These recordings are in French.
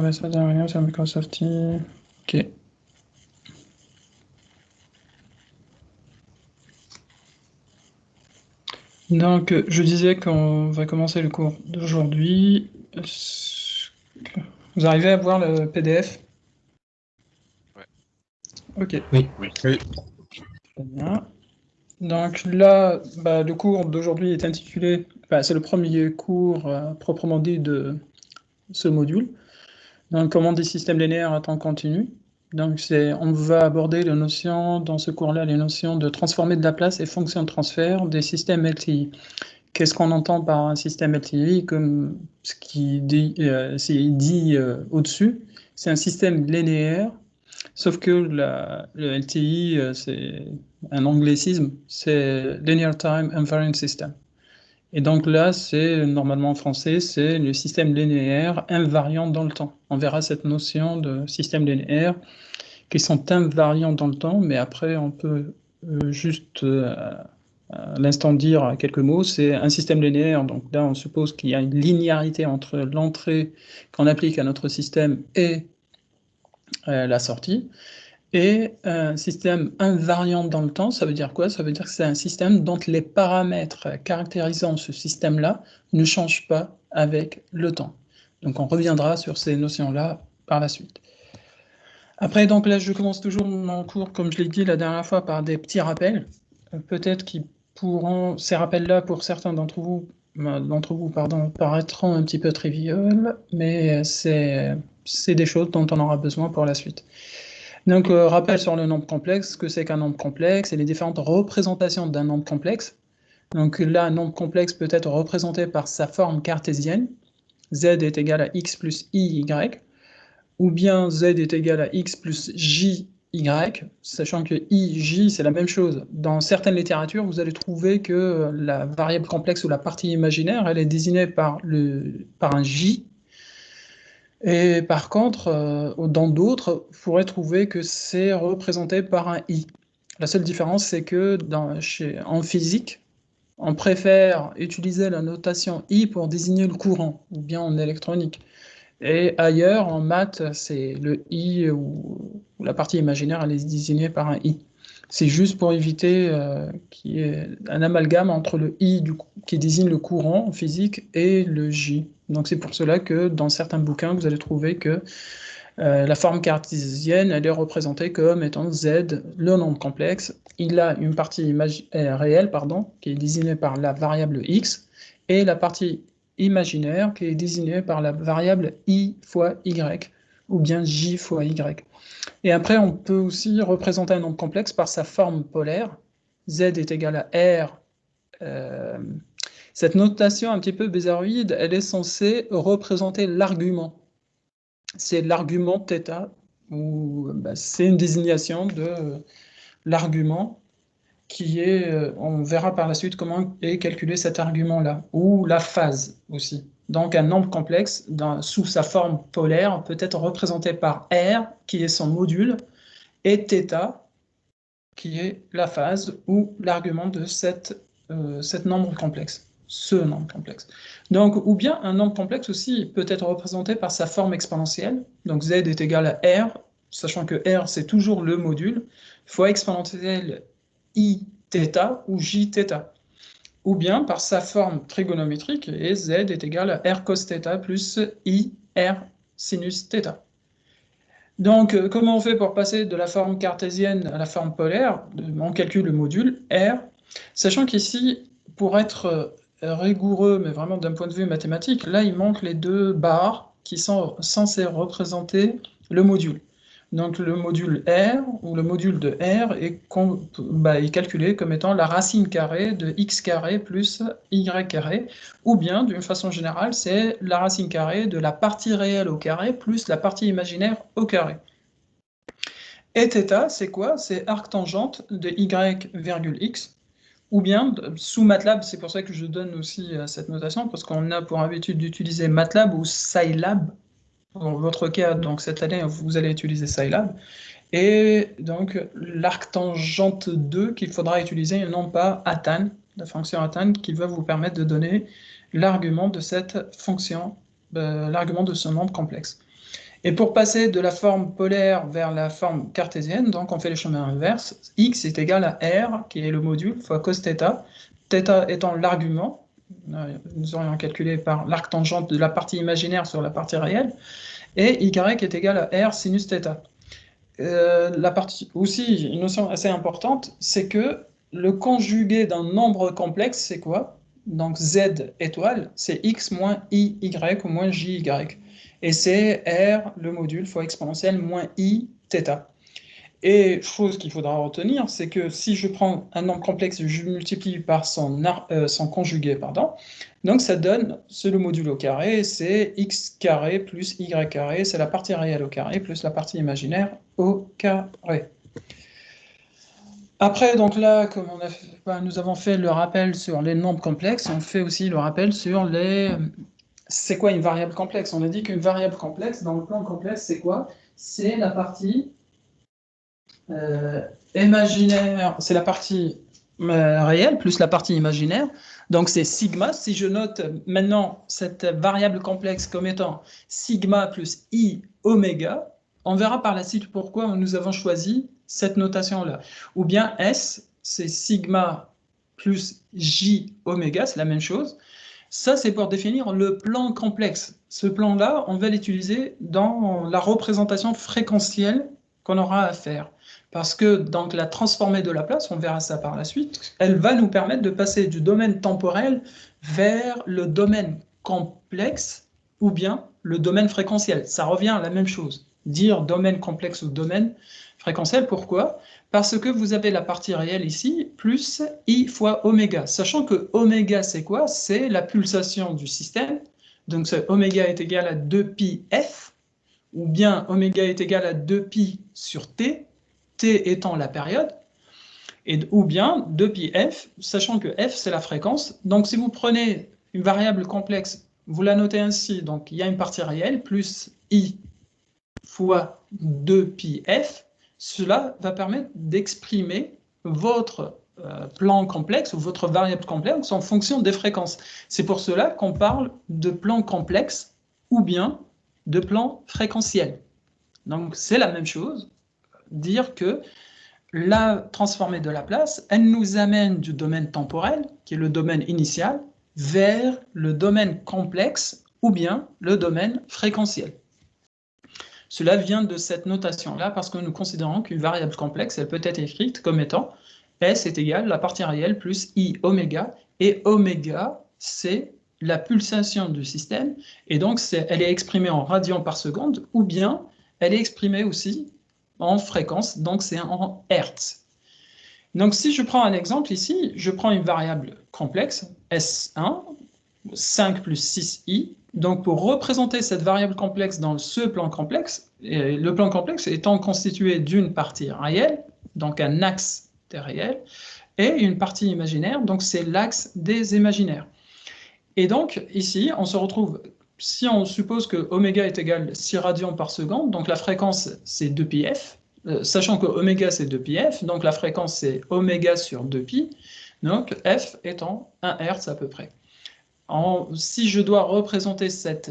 Ça dernière sur Microsoft Teams. Ok. Donc, je disais qu'on va commencer le cours d'aujourd'hui. Vous arrivez à voir le PDF? Ouais. Ok, Oui. Oui. très bien. Donc là, le cours d'aujourd'hui est intitulé, c'est le premier cours proprement dit de ce module. Donc, comment des systèmes linéaires à temps continu. Donc, on va aborder les notions, dans ce cours-là, les notions de transformer de la place et fonctions de transfert des systèmes LTI. Qu'est-ce qu'on entend par un système LTI? Comme ce qui dit, au-dessus, c'est un système linéaire, sauf que le LTI, c'est un anglicisme, c'est Linear Time Invariant System. Et donc là, c'est normalement en français, c'est le système linéaire invariant dans le temps. On verra cette notion de système linéaire qui sont invariants dans le temps, mais après on peut juste à l'instant dire quelques mots. C'est un système linéaire, donc là on suppose qu'il y a une linéarité entre l'entrée qu'on applique à notre système et la sortie. Et un système invariant dans le temps, ça veut dire quoi? Ça veut dire que c'est un système dont les paramètres caractérisant ce système-là ne changent pas avec le temps. Donc on reviendra sur ces notions-là par la suite. Après, donc là, je commence toujours mon cours, comme je l'ai dit la dernière fois, par des petits rappels. Peut-être qu'ils pourront, ces rappels-là, pour certains d'entre vous, paraîtront un petit peu triviales, mais c'est des choses dont on aura besoin pour la suite. Donc, rappel sur le nombre complexe, ce que c'est qu'un nombre complexe et les différentes représentations d'un nombre complexe. Donc là, un nombre complexe peut être représenté par sa forme cartésienne, z est égal à x plus iy, ou bien z est égal à x plus jy, sachant que i, j, c'est la même chose. Dans certaines littératures, vous allez trouver que la variable complexe ou la partie imaginaire, elle est désignée par un j, et par contre, dans d'autres, vous pourrez trouver que c'est représenté par un i. La seule différence, c'est que en physique, on préfère utiliser la notation i pour désigner le courant, ou bien en électronique. Et ailleurs, en maths, c'est le i ou la partie imaginaire, elle est désignée par un i. C'est juste pour éviter qu'il y ait un amalgame entre le i qui désigne le courant en physique et le j. Donc c'est pour cela que dans certains bouquins, vous allez trouver que la forme cartésienne, elle est représentée comme étant z, le nombre complexe. Il a une partie réelle, qui est désignée par la variable x, et la partie imaginaire qui est désignée par la variable i fois y, ou bien j fois y. Et après, on peut aussi représenter un nombre complexe par sa forme polaire. Z est égal à R. Cette notation un petit peu bizarroïde, elle est censée représenter l'argument. C'est l'argument θ, ou c'est une désignation de l'argument qui est, on verra par la suite comment est calculé cet argument-là, ou la phase aussi. Donc un nombre complexe, sous sa forme polaire, peut être représenté par R, qui est son module, et θ, qui est la phase ou l'argument de cet nombre complexe, ce nombre complexe. Donc, ou bien un nombre complexe aussi peut être représenté par sa forme exponentielle, donc z est égal à r, sachant que r c'est toujours le module, fois exponentielle i θ ou j θ, ou bien par sa forme trigonométrique, et z est égal à r cos θ plus i r sinus θ. Donc, comment on fait pour passer de la forme cartésienne à la forme polaire? On calcule le module R, sachant qu'ici, pour être rigoureux, mais vraiment d'un point de vue mathématique, là, il manque les deux barres qui sont censées représenter le module. Donc, le module R, ou le module de R, est calculé comme étant la racine carrée de x carré plus y carré, ou bien, d'une façon générale, c'est la racine carrée de la partie réelle au carré plus la partie imaginaire au carré. Et θ, c'est quoi? C'est arctangente de y virgule x, ou bien, sous MATLAB, c'est pour ça que je donne aussi cette notation, parce qu'on a pour habitude d'utiliser MATLAB ou Scilab. Dans votre cas, donc cette année, vous allez utiliser Scilab. Et donc, l'arctangente 2 qu'il faudra utiliser, et non pas Atan, la fonction Atan, qui va vous permettre de donner l'argument de cette fonction, l'argument de ce nombre complexe. Et pour passer de la forme polaire vers la forme cartésienne, donc on fait le chemin inverse. X est égal à R, qui est le module, fois cos θ, θ étant l'argument. Nous aurions calculé par l'arc tangente de la partie imaginaire sur la partie réelle, et Y est égal à R sinus θ. La partie aussi, une notion assez importante, c'est que le conjugué d'un nombre complexe, c'est quoi? Donc Z étoile, c'est X moins IY ou moins JY. Et c'est R, le module, fois exponentielle, moins I θ. Et chose qu'il faudra retenir, c'est que si je prends un nombre complexe, je multiplie par son conjugué, pardon, donc ça donne, c'est le module au carré, c'est x carré plus y carré, c'est la partie réelle au carré plus la partie imaginaire au carré. Après, donc là, comme nous avons fait le rappel sur les nombres complexes, on fait aussi le rappel sur les... C'est quoi une variable complexe? On a dit qu'une variable complexe, dans le plan complexe, c'est quoi? C'est la partie imaginaire, c'est la partie réelle plus la partie imaginaire. Donc c'est sigma. Si je note maintenant cette variable complexe comme étant sigma plus i oméga, on verra par la suite pourquoi nous avons choisi cette notation-là. Ou bien S, c'est sigma plus j oméga, c'est la même chose. Ça, c'est pour définir le plan complexe. Ce plan-là, on va l'utiliser dans la représentation fréquentielle qu'on aura à faire. Parce que donc, la transformée de Laplace, on verra ça par la suite, elle va nous permettre de passer du domaine temporel vers le domaine complexe ou bien le domaine fréquentiel. Ça revient à la même chose. Dire domaine complexe ou domaine fréquentiel, pourquoi? Parce que vous avez la partie réelle ici, plus I fois oméga. Sachant que oméga, c'est quoi? C'est la pulsation du système. Donc, oméga est égal à 2pi f, ou bien oméga est égal à 2pi sur t, t étant la période, ou bien 2pi f, sachant que f, c'est la fréquence. Donc, si vous prenez une variable complexe, vous la notez ainsi, donc il y a une partie réelle, plus i fois 2pi f, cela va permettre d'exprimer votre plan complexe ou votre variable complexe en fonction des fréquences. C'est pour cela qu'on parle de plan complexe ou bien de plan fréquentiel. Donc c'est la même chose, dire que la transformée de Laplace, elle nous amène du domaine temporel, qui est le domaine initial, vers le domaine complexe ou bien le domaine fréquentiel. Cela vient de cette notation-là parce que nous considérons qu'une variable complexe, elle peut être écrite comme étant S est égal à la partie réelle plus I oméga, et oméga, c'est la pulsation du système, et donc elle est exprimée en radians par seconde, ou bien elle est exprimée aussi en fréquence, donc c'est en Hertz. Donc si je prends un exemple ici, je prends une variable complexe, S1, 5 plus 6i. Donc, pour représenter cette variable complexe dans ce plan complexe, le plan complexe étant constitué d'une partie réelle, donc un axe des réels, et une partie imaginaire, donc c'est l'axe des imaginaires. Et donc, ici, on se retrouve, si on suppose que oméga est égal à 6 radians par seconde, donc la fréquence, c'est 2πf, sachant que oméga, c'est 2πf, donc la fréquence, c'est oméga sur 2π, donc f étant 1 Hertz à peu près. Si je dois représenter cette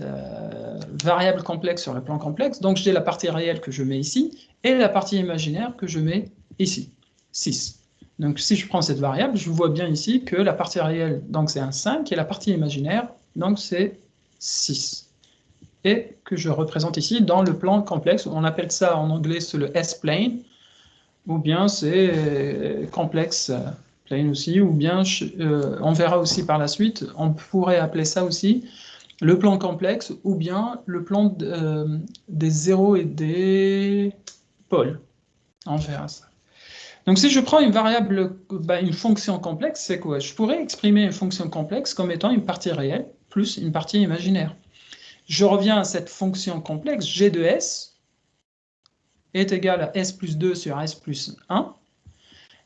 variable complexe sur le plan complexe, donc j'ai la partie réelle que je mets ici et la partie imaginaire que je mets ici, 6. Donc si je prends cette variable, je vois bien ici que la partie réelle, donc c'est un 5, et la partie imaginaire, donc c'est 6. Et que je représente ici dans le plan complexe, on appelle ça en anglais c'est le S-plane, ou bien c'est complexe plane aussi, ou bien on verra aussi par la suite, on pourrait appeler ça aussi le plan complexe, ou bien le plan des zéros et des pôles. On verra ça. Donc si je prends une variable, une fonction complexe, c'est quoi? Je pourrais exprimer une fonction complexe comme étant une partie réelle plus une partie imaginaire. Je reviens à cette fonction complexe, g de s est égal à s plus 2 sur s plus 1.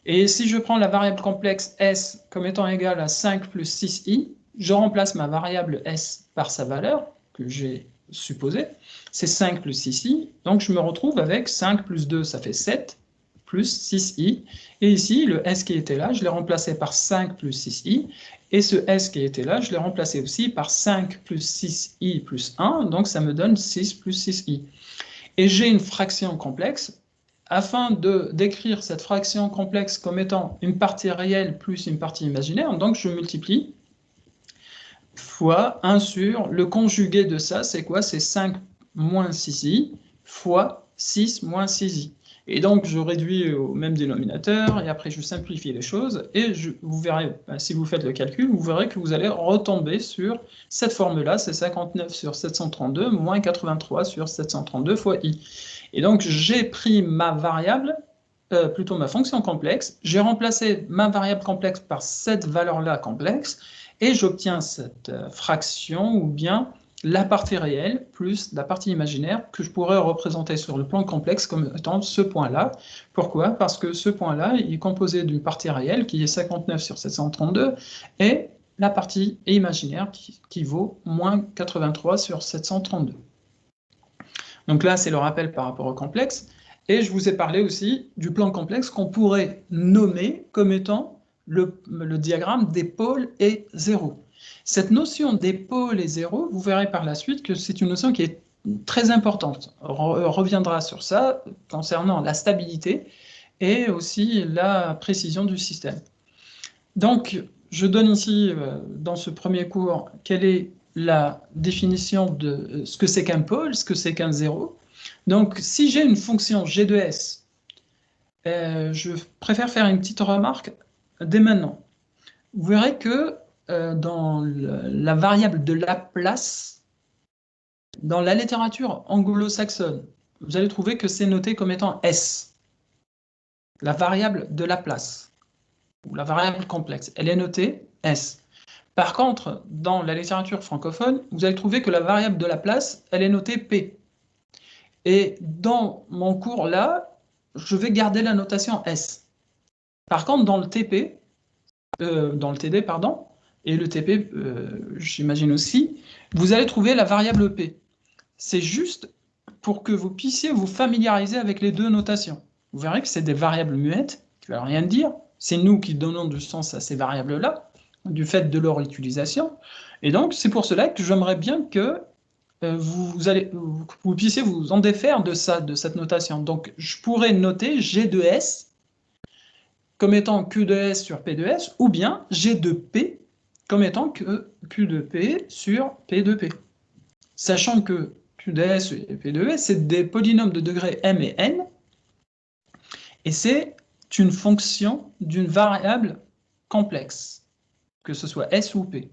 Et si je prends la variable complexe s comme étant égale à 5 plus 6i, je remplace ma variable s par sa valeur, que j'ai supposée, c'est 5 plus 6i, donc je me retrouve avec 5 plus 2, ça fait 7, plus 6i, et ici, le s qui était là, je l'ai remplacé par 5 plus 6i, Et ce S qui était là, je l'ai remplacé aussi par 5 plus 6i plus 1, donc ça me donne 6 plus 6i. Et j'ai une fraction complexe. Afin de décrire cette fraction complexe comme étant une partie réelle plus une partie imaginaire, donc je multiplie fois 1 sur le conjugué de ça, c'est quoi? C'est 5 moins 6i fois 6 moins 6i. Et donc, je réduis au même dénominateur, et après, je simplifie les choses, et vous verrez, si vous faites le calcul, vous verrez que vous allez retomber sur cette formule-là, c'est 59 sur 732 moins 83 sur 732 fois i. Et donc, j'ai pris ma variable, plutôt ma fonction complexe, j'ai remplacé ma variable complexe par cette valeur-là complexe, et j'obtiens cette fraction, ou bien la partie réelle plus la partie imaginaire que je pourrais représenter sur le plan complexe comme étant ce point-là. Pourquoi? Parce que ce point-là est composé d'une partie réelle qui est 59 sur 732 et la partie imaginaire qui vaut moins 83 sur 732. Donc là, c'est le rappel par rapport au complexe. Et je vous ai parlé aussi du plan complexe qu'on pourrait nommer comme étant le diagramme des pôles et zéro. Cette notion des pôles et zéro, vous verrez par la suite que c'est une notion qui est très importante. On reviendra sur ça concernant la stabilité et aussi la précision du système. Donc, je donne ici, dans ce premier cours, quelle est la définition de ce que c'est qu'un pôle, ce que c'est qu'un zéro. Donc, si j'ai une fonction g de s, je préfère faire une petite remarque dès maintenant. Vous verrez que dans la variable de Laplace, dans la littérature anglo-saxonne, vous allez trouver que c'est noté comme étant S, la variable de Laplace, ou la variable complexe. Elle est notée S. Par contre, dans la littérature francophone, vous allez trouver que la variable de Laplace, elle est notée P. Et dans mon cours là, je vais garder la notation S. Par contre, dans le TP, dans le TD, pardon, et le TP, j'imagine aussi, vous allez trouver la variable P. C'est juste pour que vous puissiez vous familiariser avec les deux notations. Vous verrez que c'est des variables muettes, qui ne veulent rien dire. C'est nous qui donnons du sens à ces variables-là, du fait de leur utilisation. Et donc, c'est pour cela que j'aimerais bien que vous puissiez vous en défaire de ça, de cette notation. Donc, je pourrais noter G de S comme étant Q de S sur P de S, ou bien G de P comme étant Q de P sur P de P. Sachant que Q de S et P de S, c'est des polynômes de degré m et n, et c'est une fonction d'une variable complexe, que ce soit S ou P.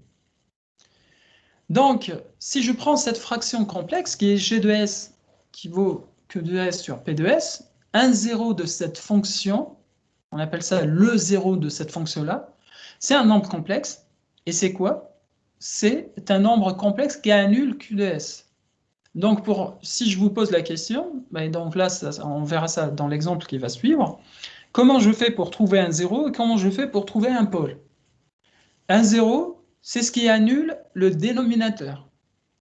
Donc, si je prends cette fraction complexe, qui est G de S, qui vaut Q de S sur P de S, un zéro de cette fonction, on appelle ça le zéro de cette fonction-là, c'est un nombre complexe, et c'est quoi? C'est un nombre complexe qui annule Q de S. Donc, si je vous pose la question, donc là, on verra ça dans l'exemple qui va suivre, comment je fais pour trouver un zéro et comment je fais pour trouver un pôle? Un zéro, c'est ce qui annule le dénominateur.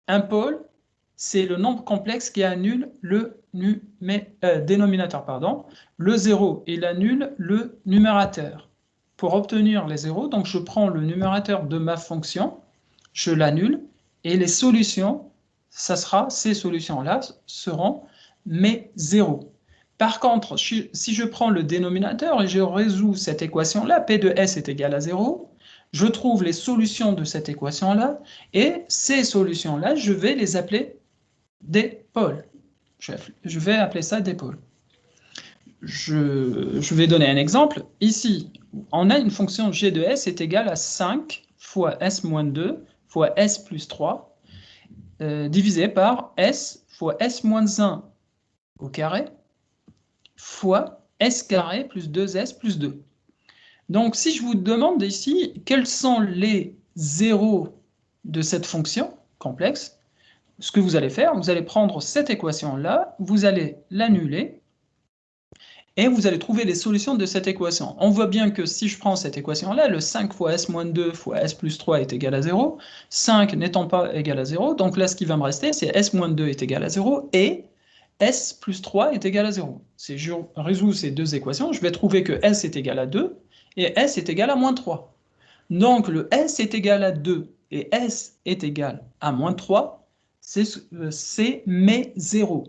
Un pôle, c'est le nombre complexe qui annule le dénominateur. Pardon. Le zéro, il annule le numérateur. Pour obtenir les zéros, donc je prends le numérateur de ma fonction, je l'annule, et les solutions, ces solutions-là seront mes zéros. Par contre, si je prends le dénominateur et je résous cette équation-là, P de S est égal à 0, je trouve les solutions de cette équation-là, et ces solutions-là, je vais les appeler des pôles. Je vais appeler ça des pôles. Je vais donner un exemple. Ici, on a une fonction g de s est égale à 5 fois s moins 2 fois s plus 3, divisé par s fois s moins 1 au carré, fois s carré plus 2s plus 2. Donc, si je vous demande ici quels sont les zéros de cette fonction complexe, ce que vous allez faire, vous allez prendre cette équation-là, vous allez l'annuler, et vous allez trouver les solutions de cette équation. On voit bien que si je prends cette équation-là, le 5 fois s moins 2 fois s plus 3 est égal à 0, 5 n'étant pas égal à 0, donc là, ce qui va me rester, c'est s moins 2 est égal à 0, et s plus 3 est égal à 0. Si je résous ces deux équations, je vais trouver que s est égal à 2, et s est égal à moins 3. Donc, le S est égal à 2 et S est égal à moins 3, c'est mes zéros.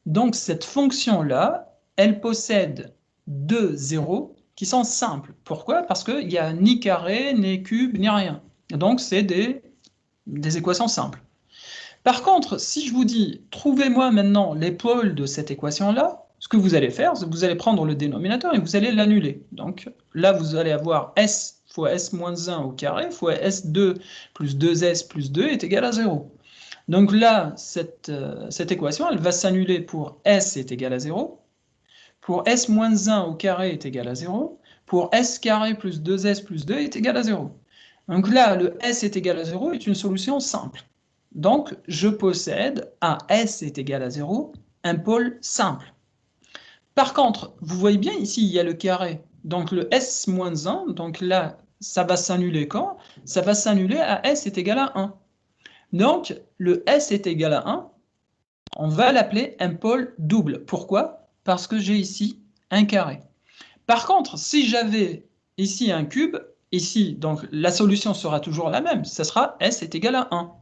Donc, cette fonction-là, elle possède deux zéros qui sont simples. Pourquoi? Parce qu'il n'y a ni carré, ni cube, ni rien. Donc, c'est des équations simples. Par contre, si je vous dis, trouvez-moi maintenant les pôles de cette équation-là, ce que vous allez faire, c'est que vous allez prendre le dénominateur et vous allez l'annuler. Donc là, vous allez avoir S fois S moins 1 au carré fois S2 plus 2S plus 2 est égal à 0. Donc là, cette équation, elle va s'annuler pour S est égal à 0, pour S moins 1 au carré est égal à 0, pour S carré plus 2S plus 2 est égal à 0. Donc là, le S est égal à 0 est une solution simple. Donc, je possède, à S est égal à 0, un pôle simple. Par contre, vous voyez bien ici, il y a le carré. Donc, le S-1, donc là, ça va s'annuler quand? Ça va s'annuler à S est égal à 1. Donc, le S est égal à 1, on va l'appeler un pôle double. Pourquoi? Parce que j'ai ici un carré. Par contre, si j'avais ici un cube, ici, donc la solution sera toujours la même. Ça sera S est égal à 1.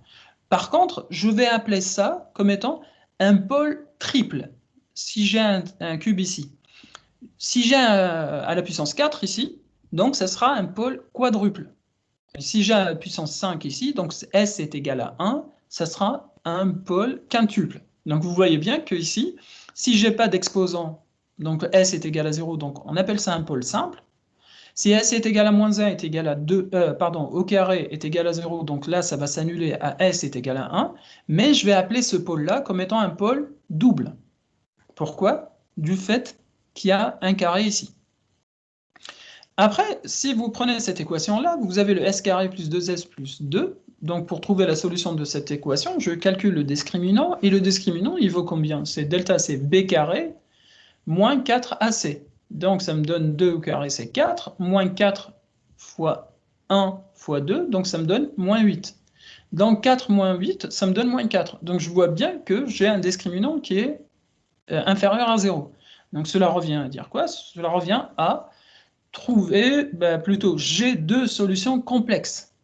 Par contre, je vais appeler ça comme étant un pôle triple, si j'ai un cube ici. Si j'ai à la puissance 4 ici, donc ça sera un pôle quadruple. Et si j'ai à la puissance 5 ici, donc S est égal à 1, ça sera un pôle quintuple. Donc vous voyez bien que ici, si je n'ai pas d'exposant, donc S est égal à 0, donc on appelle ça un pôle simple. Si S est égal à moins 1 est égal à 2, au carré est égal à 0, donc là, ça va s'annuler à S est égal à 1, mais je vais appeler ce pôle-là comme étant un pôle double. Pourquoi? Du fait qu'il y a un carré ici. Après, si vous prenez cette équation-là, vous avez le S carré plus 2S plus 2, donc pour trouver la solution de cette équation, je calcule le discriminant, et le discriminant, il vaut combien? C'est delta C B carré moins 4AC. Donc, ça me donne 2 au carré, c'est 4, moins 4 fois 1 fois 2, donc ça me donne moins 8. Donc, 4 moins 8, ça me donne moins 4. Donc, je vois bien que j'ai un discriminant qui est inférieur à 0. Donc, cela revient à dire quoi? Cela revient à trouver, plutôt, j'ai deux solutions complexes.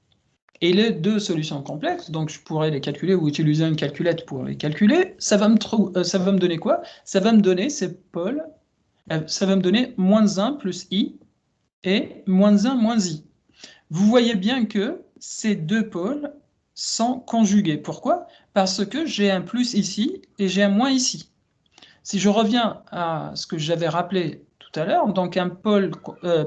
Et les deux solutions complexes, donc je pourrais les calculer ou utiliser une calculette pour les calculer, ça va me donner quoi? Ça va me donner ces pôles. Ça va me donner moins 1 plus i et moins 1 moins i. Vous voyez bien que ces deux pôles sont conjugués. Pourquoi? Parce que j'ai un plus ici et j'ai un moins ici. Si je reviens à ce que j'avais rappelé tout à l'heure, donc un pôle,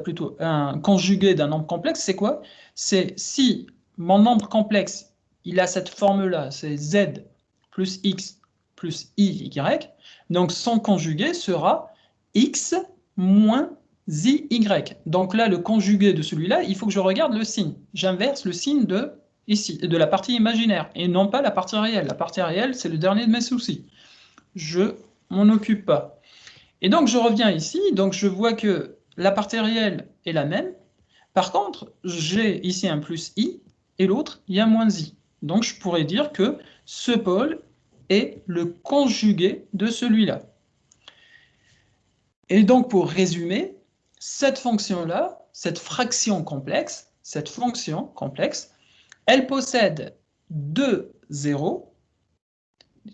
plutôt un conjugué d'un nombre complexe, c'est quoi? C'est si mon nombre complexe, il a cette forme-là, c'est z plus x plus iy, donc son conjugué sera x moins iy. Donc là, le conjugué de celui-là, il faut que je regarde le signe. J'inverse le signe de ici, de la partie imaginaire, et non pas la partie réelle. La partie réelle, c'est le dernier de mes soucis. Je m'en occupe pas. Et donc, je reviens ici, donc je vois que la partie réelle est la même. Par contre, j'ai ici un plus i, et l'autre, il y a moins i. Donc, je pourrais dire que ce pôle est le conjugué de celui-là. Et donc, pour résumer, cette fonction-là, cette fraction complexe, cette fonction complexe, elle possède deux zéros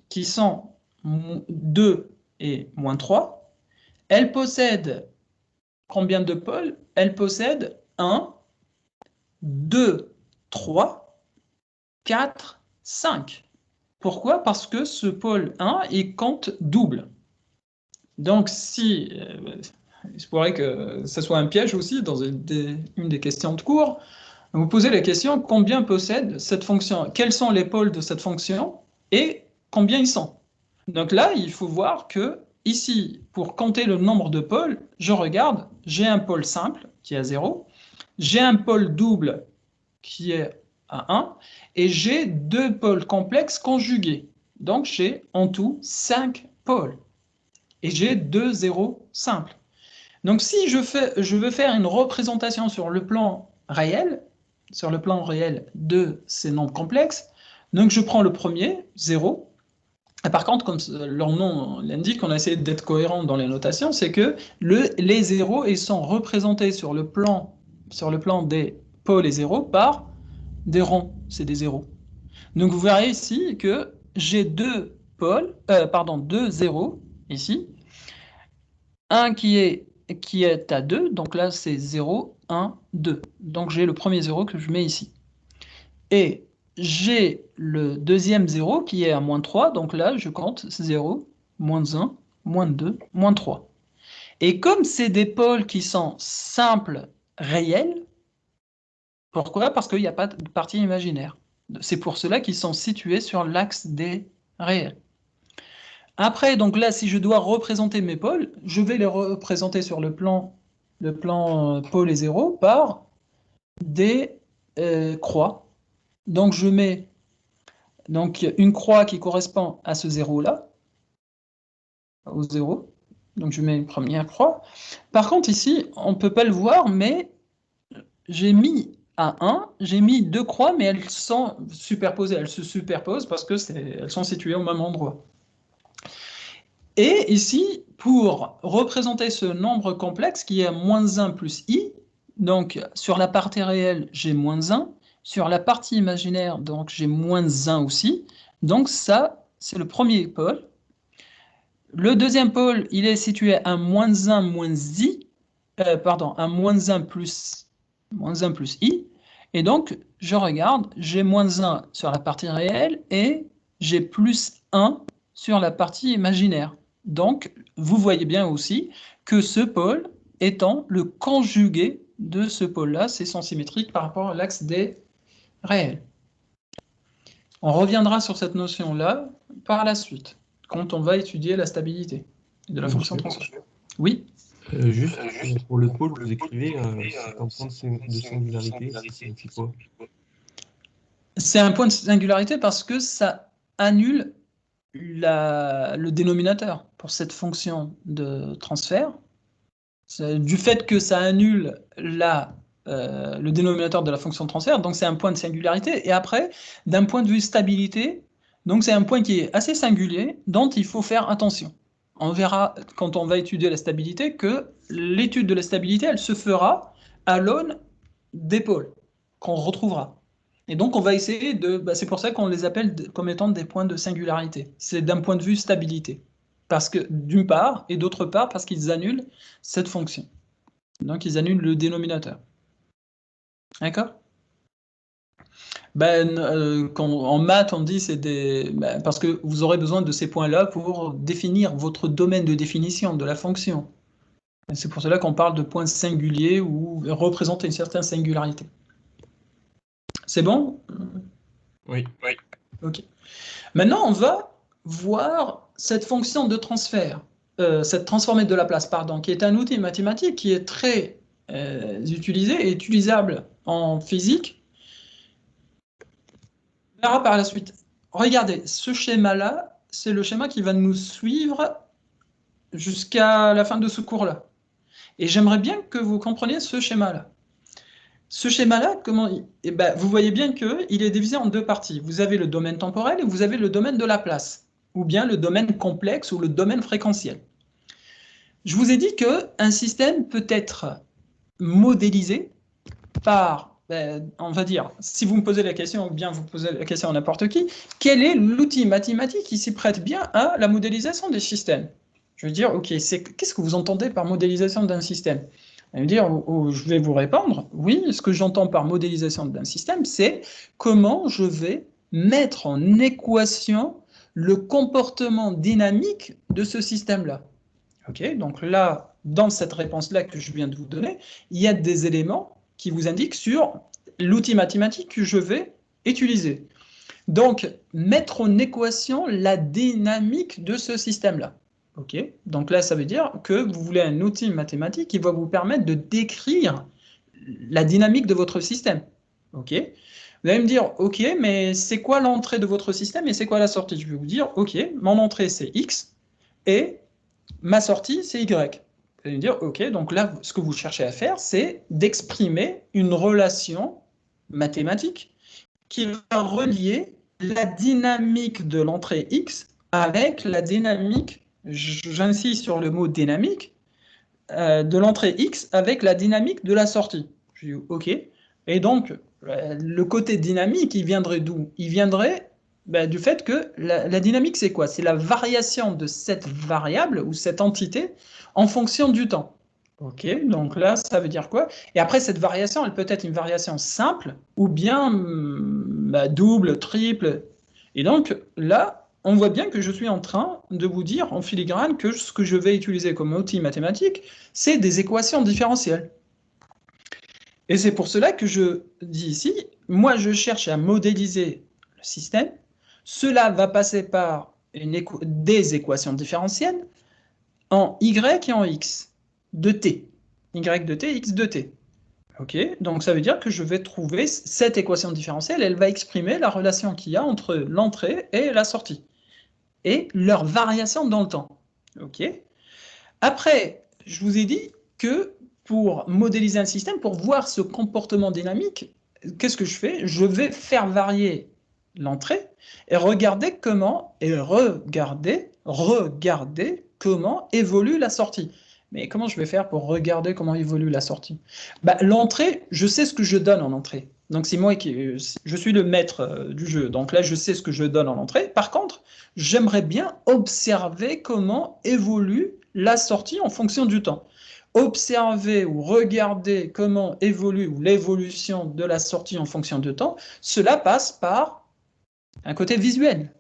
qui sont 2 et moins 3. Elle possède combien de pôles? Elle possède 1, 2, 3, 4, 5. Pourquoi? Parce que ce pôle 1, il compte double. Donc, si, il se pourrait que ce soit un piège aussi dans une des questions de cours, vous posez la question combien possède cette fonction? Quels sont les pôles de cette fonction et combien ils sont? Donc là, il faut voir que ici, pour compter le nombre de pôles, je regarde, j'ai un pôle simple qui est à 0, j'ai un pôle double qui est à 1, et j'ai deux pôles complexes conjugués. Donc j'ai en tout 5 pôles. Et j'ai deux zéros simples. Donc si je veux faire une représentation sur le plan réel de ces nombres complexes, donc je prends le premier, 0. Et par contre, comme leur nom l'indique, on a essayé d'être cohérent dans les notations, c'est que les zéros ils sont représentés sur le plan des pôle est 0 par des ronds, c'est des zéros. Donc vous verrez ici que j'ai deux pôles, deux zéros ici. Un qui est à 2, donc là c'est 0, 1, 2. Donc j'ai le premier 0 que je mets ici. Et j'ai le deuxième 0 qui est à moins 3, donc là je compte 0, moins 1, moins 2, moins 3. Et comme c'est des pôles qui sont simples, réels, pourquoi? Parce qu'il n'y a pas de partie imaginaire. C'est pour cela qu'ils sont situés sur l'axe des réels. Après, donc là, si je dois représenter mes pôles, je vais les représenter sur le plan pôle et 0 par des croix. Donc je mets donc, une croix qui correspond à ce 0-là, au 0. Donc je mets une première croix. Par contre, ici, on ne peut pas le voir, mais j'ai mis à 1, j'ai mis deux croix, mais elles sont superposées. Elles se superposent parce qu'elles sont situées au même endroit. Et ici, pour représenter ce nombre complexe qui est moins 1 plus i, donc sur la partie réelle, j'ai moins 1, sur la partie imaginaire, donc j'ai moins 1 aussi. Donc ça, c'est le premier pôle. Le deuxième pôle, il est situé à moins 1 moins i, à moins 1 plus i. Et donc, je regarde, j'ai moins 1 sur la partie réelle et j'ai plus 1 sur la partie imaginaire. Donc, vous voyez bien aussi que ce pôle étant le conjugué de ce pôle-là, c'est son symétrique par rapport à l'axe des réels. On reviendra sur cette notion-là par la suite, quand on va étudier la stabilité de la fonction transfert. Oui? Juste pour le pôle, vous écrivez c'est un point de singularité, ça signifie quoi? C'est un point de singularité parce que ça annule le dénominateur pour cette fonction de transfert. Du fait que ça annule le dénominateur de la fonction de transfert, donc c'est un point de singularité. Et après, d'un point de vue stabilité, donc c'est un point qui est assez singulier, dont il faut faire attention. On verra, quand on va étudier la stabilité, que l'étude de la stabilité, elle se fera à l'aune des pôles qu'on retrouvera. Et donc on va essayer c'est pour ça qu'on les appelle comme étant des points de singularité. C'est d'un point de vue stabilité. Parce que, d'une part, et d'autre part, parce qu'ils annulent cette fonction. Donc, ils annulent le dénominateur. D'accord? En maths, on dit c'est parce que vous aurez besoin de ces points-là pour définir votre domaine de définition de la fonction. C'est pour cela qu'on parle de points singuliers ou représentent une certaine singularité. C'est bon? Oui. Ok. Maintenant, on va voir cette fonction de transfert, cette transformée de Laplace, pardon, qui est un outil mathématique qui est très utilisé et utilisable en physique. On verra par la suite. Regardez, ce schéma-là, c'est le schéma qui va nous suivre jusqu'à la fin de ce cours-là. Et j'aimerais bien que vous compreniez ce schéma-là. Ce schéma-là, vous voyez bien qu'il est divisé en deux parties. Vous avez le domaine temporel et vous avez le domaine de Laplace, ou bien le domaine complexe ou le domaine fréquentiel. Je vous ai dit qu'un système peut être modélisé par, on va dire, si vous me posez la question, ou bien vous posez la question à n'importe qui, quel est l'outil mathématique qui s'y prête bien à la modélisation des systèmes? Je veux dire, ok, qu'est-ce que vous entendez par modélisation d'un système? Vous allez me dire, je vais vous répondre, oui, ce que j'entends par modélisation d'un système, c'est comment je vais mettre en équation le comportement dynamique de ce système-là. Ok, donc là, dans cette réponse-là que je viens de vous donner, il y a des éléments qui vous indiquent sur l'outil mathématique que je vais utiliser. Donc, mettre en équation la dynamique de ce système-là. Ok, donc là, ça veut dire que vous voulez un outil mathématique qui va vous permettre de décrire la dynamique de votre système. Ok, vous allez me dire, ok, mais c'est quoi l'entrée de votre système et c'est quoi la sortie? Je vais vous dire, ok, mon entrée c'est X et ma sortie c'est Y. Vous allez me dire, ok, donc là, ce que vous cherchez à faire, c'est d'exprimer une relation mathématique qui va relier la dynamique de l'entrée X avec la dynamique, j'insiste sur le mot dynamique, de l'entrée X avec la dynamique de la sortie. Je dis, ok, Et donc, le côté dynamique, il viendrait d'où? Il viendrait du fait que la dynamique, c'est quoi? C'est la variation de cette variable ou cette entité en fonction du temps. Ok, donc là, ça veut dire quoi? Et après, cette variation, elle peut être une variation simple ou bien double, triple. Et donc là, on voit bien que je suis en train de vous dire en filigrane que ce que je vais utiliser comme outil mathématique, c'est des équations différentielles. Et c'est pour cela que je dis ici, moi je cherche à modéliser le système. Cela va passer par des équations différentielles en y et en x de t. Y de t, x de t. Ok, donc ça veut dire que je vais trouver cette équation différentielle, elle va exprimer la relation qu'il y a entre l'entrée et la sortie, et leur variation dans le temps. Ok. Après, je vous ai dit que pour modéliser un système, pour voir ce comportement dynamique, qu'est-ce que je fais? Je vais faire varier l'entrée et regarder comment comment évolue la sortie. Mais comment je vais faire pour regarder comment évolue la sortie? L'entrée, je sais ce que je donne en entrée. Donc c'est moi je suis le maître du jeu. Donc là, je sais ce que je donne en entrée. Par contre, j'aimerais bien observer comment évolue la sortie en fonction du temps. Observer ou regarder comment évolue ou l'évolution de la sortie en fonction du temps, cela passe par un côté visuel.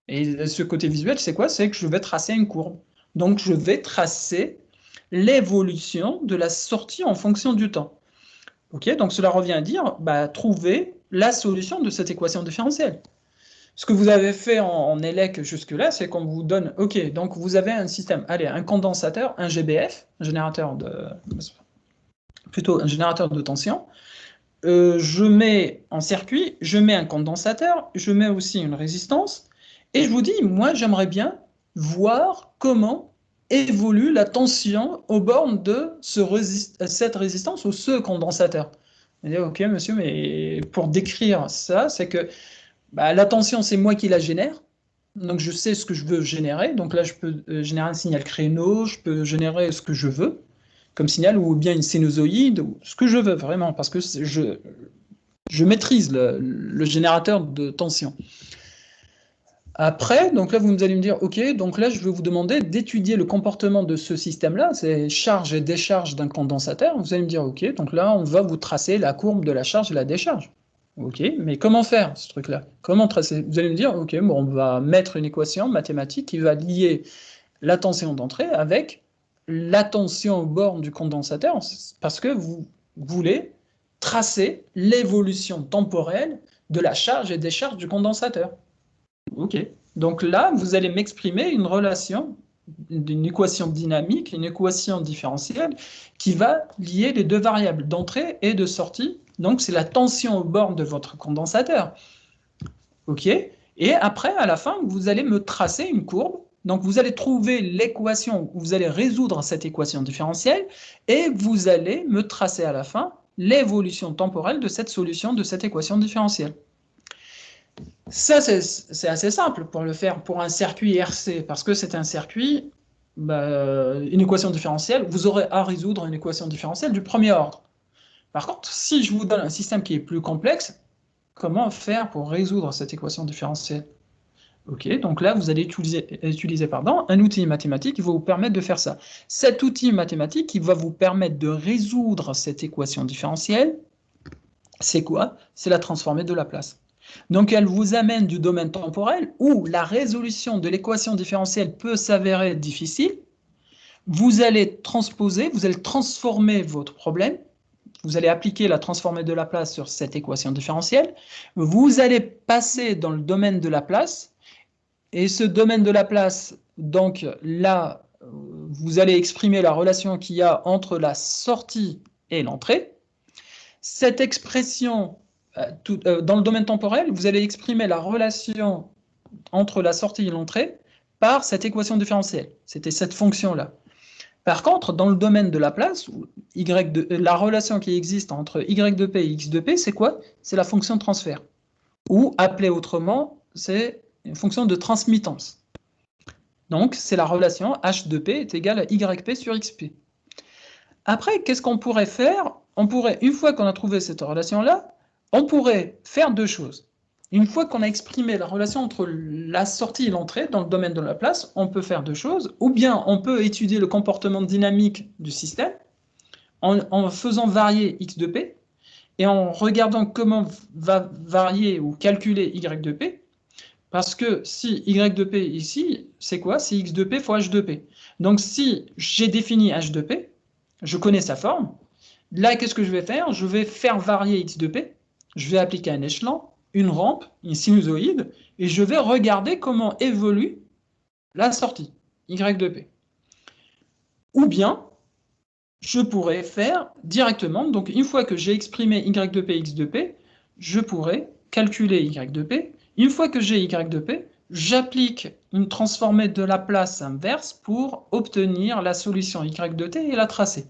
Et ce côté visuel, c'est quoi? C'est que je vais tracer une courbe. Donc je vais tracer l'évolution de la sortie en fonction du temps. Ok, donc cela revient à dire trouver la solution de cette équation différentielle. Ce que vous avez fait en ELEC jusque-là, c'est qu'on vous donne, ok, donc vous avez un système, allez, un condensateur, un GBF, un générateur de tension. Je mets en circuit, je mets un condensateur, je mets aussi une résistance, et je vous dis, moi, j'aimerais bien voir comment évolue la tension aux bornes de cette résistance ou ce condensateur. Vous dites, ok, monsieur, mais pour décrire ça, c'est que la tension, c'est moi qui la génère. Donc, je sais ce que je veux générer. Donc là, je peux générer un signal créneau, je peux générer ce que je veux comme signal, ou bien une sinusoïde, ou ce que je veux vraiment, parce que je maîtrise le générateur de tension. Après, donc là, vous allez me dire, ok, donc là, je vais vous demander d'étudier le comportement de ce système-là, c'est charge et décharge d'un condensateur. Vous allez me dire, ok, donc là, on va vous tracer la courbe de la charge et la décharge. Ok, mais comment faire ce truc-là? Comment tracer? Vous allez me dire, ok, bon, on va mettre une équation mathématique qui va lier la tension d'entrée avec la tension aux bornes du condensateur, parce que vous voulez tracer l'évolution temporelle de la charge et décharge du condensateur. Ok. Donc là, vous allez m'exprimer une relation, une équation dynamique, une équation différentielle qui va lier les deux variables d'entrée et de sortie. Donc c'est la tension aux bornes de votre condensateur. Ok. Et après, à la fin, vous allez me tracer une courbe. Donc vous allez trouver l'équation, vous allez résoudre cette équation différentielle et vous allez me tracer à la fin l'évolution temporelle de cette solution de cette équation différentielle. Ça, c'est assez simple pour le faire pour un circuit RC, parce que c'est un circuit, une équation différentielle, vous aurez à résoudre une équation différentielle du premier ordre. Par contre, si je vous donne un système qui est plus complexe, comment faire pour résoudre cette équation différentielle? Ok, donc là, vous allez utiliser un outil mathématique qui va vous permettre de faire ça. Cet outil mathématique qui va vous permettre de résoudre cette équation différentielle, c'est quoi? C'est la transformée de Laplace. Donc, elle vous amène du domaine temporel où la résolution de l'équation différentielle peut s'avérer difficile. Vous allez transformer votre problème. Vous allez appliquer la transformée de Laplace sur cette équation différentielle. Vous allez passer dans le domaine de Laplace. Et ce domaine de Laplace, donc là, vous allez exprimer la relation qu'il y a entre la sortie et l'entrée. Cette expression, dans le domaine temporel, vous allez exprimer la relation entre la sortie et l'entrée par cette équation différentielle. C'était cette fonction-là. Par contre, dans le domaine de Laplace, la relation qui existe entre y de p et x de p, c'est quoi? C'est la fonction de transfert. Ou, appelée autrement, c'est une fonction de transmittance. Donc, c'est la relation h de p est égale à yp sur xp. Après, qu'est-ce qu'on pourrait faire on pourrait, une fois qu'on a trouvé cette relation-là, on pourrait faire deux choses. Une fois qu'on a exprimé la relation entre la sortie et l'entrée dans le domaine de la place, on peut faire deux choses. Ou bien on peut étudier le comportement dynamique du système en faisant varier x de p et en regardant comment va varier ou calculer y de p. Parce que si y de p ici, c'est quoi? C'est x de p fois h de p. Donc si j'ai défini h de p, je connais sa forme. Là, qu'est-ce que je vais faire? Je vais faire varier x de p. Je vais appliquer un échelon, une rampe, une sinusoïde, et je vais regarder comment évolue la sortie, y de p. Ou bien, je pourrais faire directement, donc une fois que j'ai exprimé y de p, x de p, je pourrais calculer y de p. Une fois que j'ai y de p, j'applique une transformée de la place inverse pour obtenir la solution y de t et la tracer.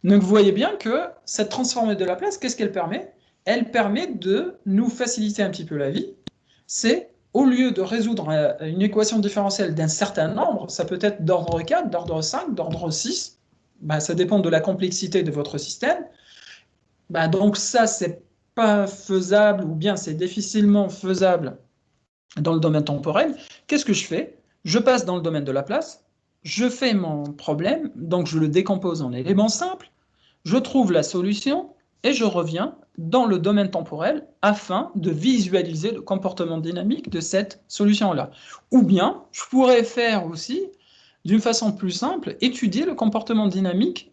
Donc vous voyez bien que cette transformée de la place, qu'est-ce qu'elle permet? Elle permet de nous faciliter un petit peu la vie. C'est, au lieu de résoudre une équation différentielle d'un certain nombre, ça peut être d'ordre 4, d'ordre 5, d'ordre 6, ben, ça dépend de la complexité de votre système. Ben, donc ça, c'est pas faisable, ou bien c'est difficilement faisable dans le domaine temporel. Qu'est-ce que je fais? Je passe dans le domaine de la place, je fais mon problème, donc je le décompose en éléments simples, je trouve la solution et je reviens dans le domaine temporel afin de visualiser le comportement dynamique de cette solution-là. Ou bien, je pourrais faire aussi, d'une façon plus simple, étudier le comportement dynamique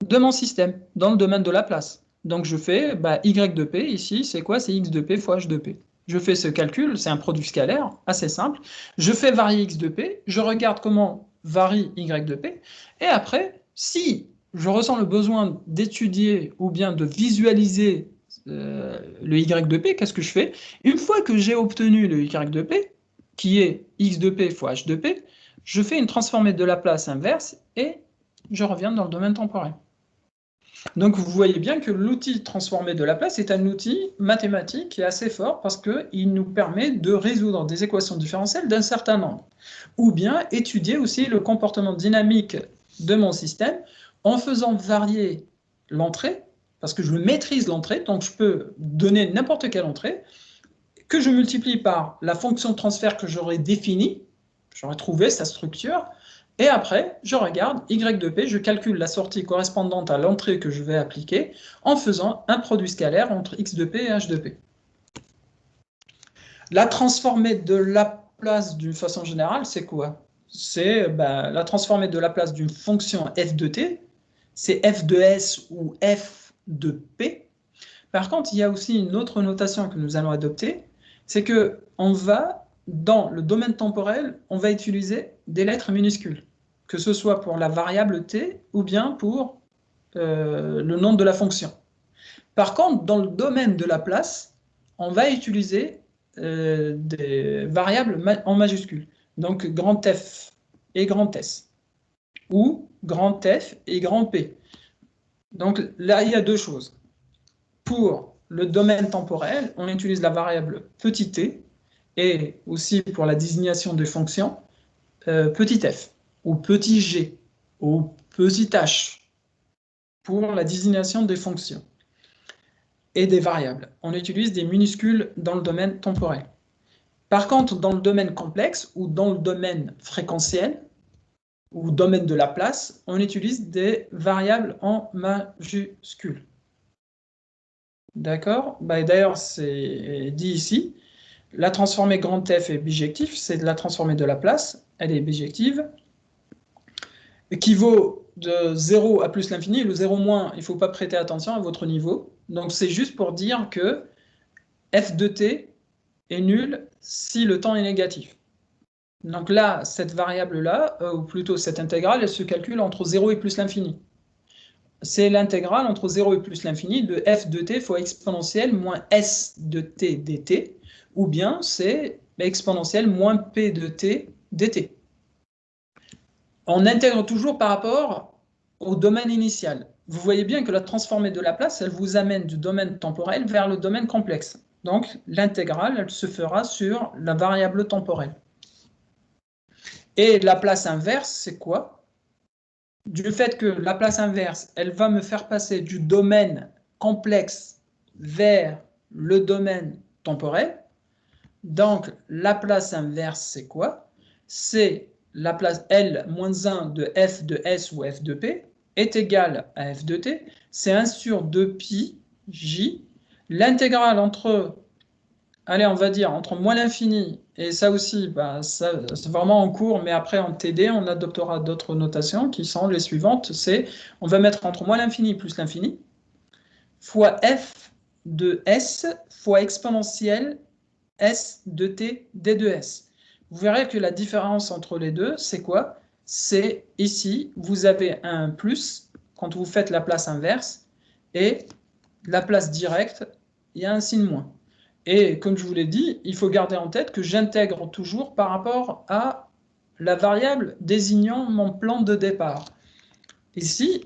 de mon système dans le domaine de la place. Donc je fais y de p, ici, c'est quoi? C'est x de p fois h de p. Je fais ce calcul, c'est un produit scalaire assez simple. Je fais varier x de p, je regarde comment varie y de p, et après, si je ressens le besoin d'étudier ou bien de visualiser le y de p, qu'est-ce que je fais? Une fois que j'ai obtenu le y de p, qui est x de p fois h de p, je fais une transformée de Laplace inverse et je reviens dans le domaine temporel. Donc vous voyez bien que l'outil transformé de Laplace est un outil mathématique qui est assez fort parce qu'il nous permet de résoudre des équations différentielles d'un certain nombre. Ou bien étudier aussi le comportement dynamique de mon système en faisant varier l'entrée, parce que je maîtrise l'entrée, donc je peux donner n'importe quelle entrée, que je multiplie par la fonction de transfert que j'aurais définie, j'aurais trouvé sa structure, et après, je regarde y de p, je calcule la sortie correspondante à l'entrée que je vais appliquer en faisant un produit scalaire entre x de p et h de p. La transformée de Laplace d'une façon générale, c'est quoi? C'est la transformée de Laplace d'une fonction f de t, c'est f de s ou f de p. Par contre, il y a aussi une autre notation que nous allons adopter, c'est qu'on va, dans le domaine temporel, on va utiliser des lettres minuscules, que ce soit pour la variable t ou bien pour le nom de la fonction. Par contre, dans le domaine de la place, on va utiliser des variables en majuscules, donc grand F et grand S, ou grand F et grand P. Donc là, il y a deux choses. Pour le domaine temporel, on utilise la variable petit t, et aussi pour la désignation des fonctions, petit f, ou petit g, ou petit h, pour la désignation des fonctions et des variables. On utilise des minuscules dans le domaine temporel. Par contre, dans le domaine complexe, ou dans le domaine fréquentiel, ou domaine de la place, on utilise des variables en majuscules. D'accord? D'ailleurs, c'est dit ici. La transformée grand F est bijective, c'est de la transformée de la place, elle est bijective, qui vaut de 0 à plus l'infini. Le 0 moins, il ne faut pas prêter attention à votre niveau. Donc c'est juste pour dire que f de t est nul si le temps est négatif. Donc là, cette variable-là, ou plutôt cette intégrale, elle se calcule entre 0 et plus l'infini. C'est l'intégrale entre 0 et plus l'infini de f de t fois exponentielle moins s de t dt, ou bien c'est exponentielle moins p de t dt. On intègre toujours par rapport au domaine initial. Vous voyez bien que la transformée de Laplace, elle vous amène du domaine temporel vers le domaine complexe. Donc l'intégrale, elle se fera sur la variable temporelle. Et la place inverse, c'est quoi? du fait que la place inverse, elle va me faire passer du domaine complexe vers le domaine temporel. Donc, la place inverse, c'est quoi? C'est la place L moins 1 de f de S ou f de P est égale à f de T. C'est 1 sur 2 pi j. L'intégrale entre, allez, on va dire, entre moins l'infini, et ça aussi, bah, ça, c'est vraiment en cours, mais après en TD, on adoptera d'autres notations qui sont les suivantes. C'est, on va mettre entre moins l'infini plus l'infini, fois f de S fois exponentielle S de T d de S. Vous verrez que la différence entre les deux, c'est quoi? C'est ici, vous avez un plus quand vous faites la place inverse, et la place directe, il y a un signe moins. Et comme je vous l'ai dit, il faut garder en tête que j'intègre toujours par rapport à la variable désignant mon plan de départ. Ici,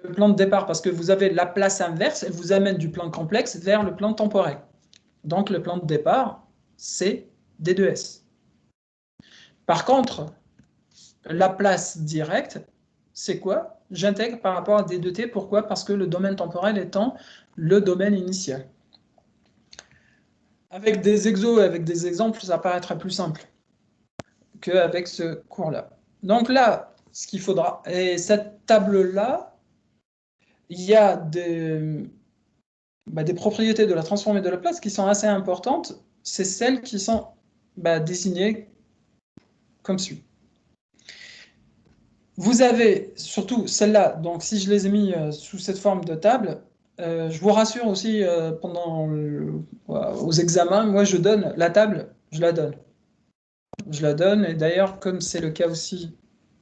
le plan de départ, parce que vous avez la place inverse, elle vous amène du plan complexe vers le plan temporel. Donc le plan de départ, c'est D de S. Par contre, la place directe, c'est quoi? J'intègre par rapport à D de T. Pourquoi? Parce que le domaine temporel étant le domaine initial. Avec des exos et avec des exemples, ça paraîtra plus simple qu'avec ce cours-là. Donc là, ce qu'il faudra, et cette table-là, il y a des propriétés de la transformée de la place qui sont assez importantes. C'est celles qui sont désignées comme suit. Vous avez surtout celle-là, donc si je les ai mis sous cette forme de table, je vous rassure aussi aux examens, moi je donne la table, je la donne. Je la donne, et d'ailleurs, comme c'est le cas aussi,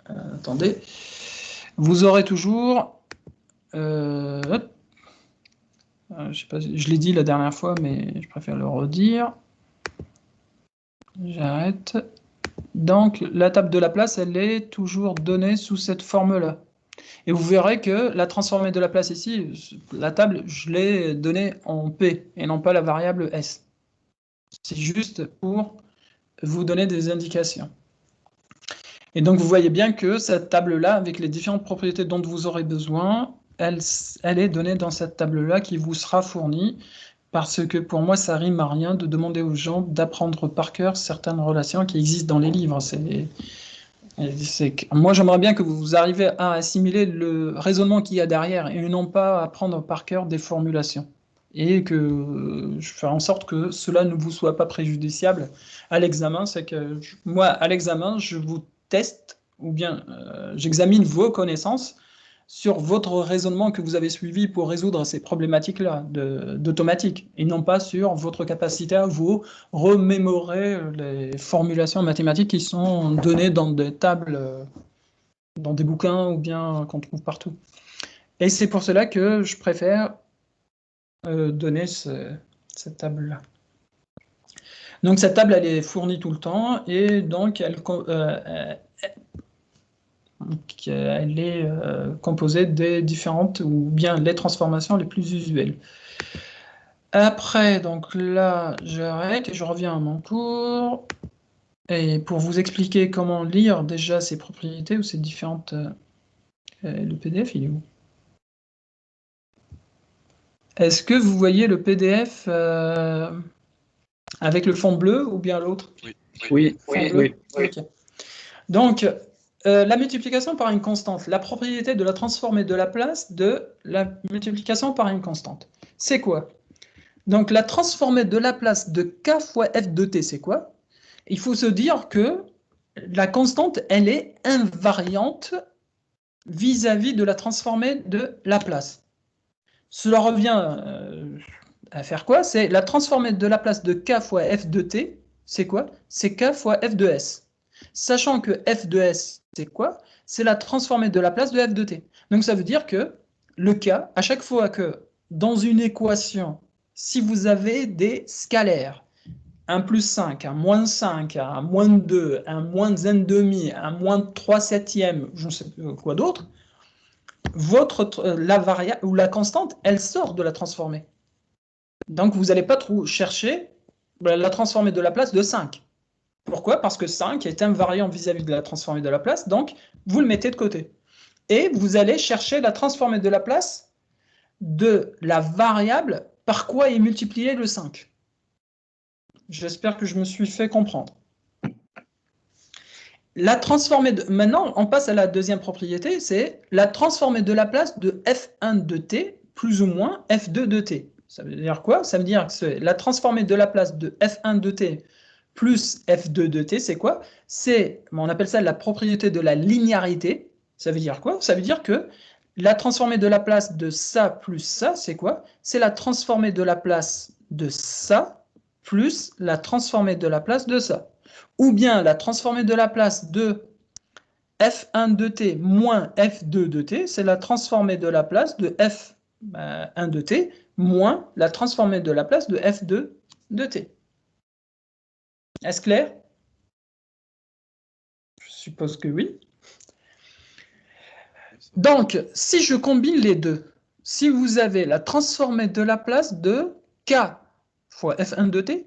attendez, vous aurez toujours, je sais pas, je l'ai dit la dernière fois, mais je préfère le redire. J'arrête. Donc, la table de la place, elle est toujours donnée sous cette forme-là. Et vous verrez que la transformée de la place ici, la table, je l'ai donnée en P, et non pas la variable S. C'est juste pour vous donner des indications. Et donc, vous voyez bien que cette table-là, avec les différentes propriétés dont vous aurez besoin, elle est donnée dans cette table-là qui vous sera fournie, parce que pour moi, ça rime à rien de demander aux gens d'apprendre par cœur certaines relations qui existent dans les livres. Moi, j'aimerais bien que vous arriviez à assimiler le raisonnement qu'il y a derrière, et non pas apprendre par cœur des formulations. Et que je ferai en sorte que cela ne vous soit pas préjudiciable à l'examen. C'est que moi, à l'examen, je vous teste, ou bien j'examine vos connaissances sur votre raisonnement que vous avez suivi pour résoudre ces problématiques-là d'automatique, et non pas sur votre capacité à vous remémorer les formulations mathématiques qui sont données dans des tables, dans des bouquins, ou bien qu'on trouve partout. Et c'est pour cela que je préfère donner cette table-là. Donc cette table, elle est fournie tout le temps, et donc elle est composée des différentes, ou bien les transformations les plus usuelles. Après, donc là, j'arrête et je reviens à mon cours. Et pour vous expliquer comment lire déjà ces propriétés ou ces différentes... le PDF, il est où? Est-ce que vous voyez le PDF avec le fond bleu ou bien l'autre? Oui. Oui. Okay. Donc, la multiplication par une constante, la propriété de la transformée de la place de la multiplication par une constante. C'est quoi? Donc, la transformée de la place de k fois f de t, c'est quoi? Il faut se dire que la constante, elle est invariante vis-à-vis de la transformée de la place. Cela revient à faire quoi? C'est la transformée de la place de k fois f de t, c'est quoi? C'est k fois f de s. Sachant que f de s, c'est quoi? C'est la transformée de la place de f de t. Donc ça veut dire que le k, à chaque fois que dans une équation, si vous avez des scalaires, 1 plus 5, un moins 5, un moins 2, un moins n demi, un moins 3 septièmes, je ne sais quoi d'autre, la variable ou la constante, elle sort de la transformée. Donc vous n'allez pas trop chercher la transformée de la place de 5. Pourquoi? Parce que 5 est invariant vis-à-vis de la transformée de la place, donc vous le mettez de côté. et vous allez chercher la transformée de la place de la variable par quoi est multiplié le 5. J'espère que je me suis fait comprendre. La transformée de... Maintenant, on passe à la deuxième propriété, c'est la transformée de la place de f1 de t plus ou moins f2 de t. Ça veut dire quoi? Ça veut dire que la transformée de la place de f1 de t plus f2 de t, c'est quoi? On appelle ça la propriété de la linéarité. Ça veut dire quoi? Ça veut dire que la transformée de la place de ça plus ça, c'est quoi? C'est la transformée de la place de ça plus la transformée de la place de ça. Ou bien la transformée de la place de f1 de t moins f2 de t, c'est la transformée de la place de f1 de t moins la transformée de la place de f2 de t. Est-ce clair? Je suppose que oui. Donc, si je combine les deux, si vous avez la transformée de la place de k fois f1 de t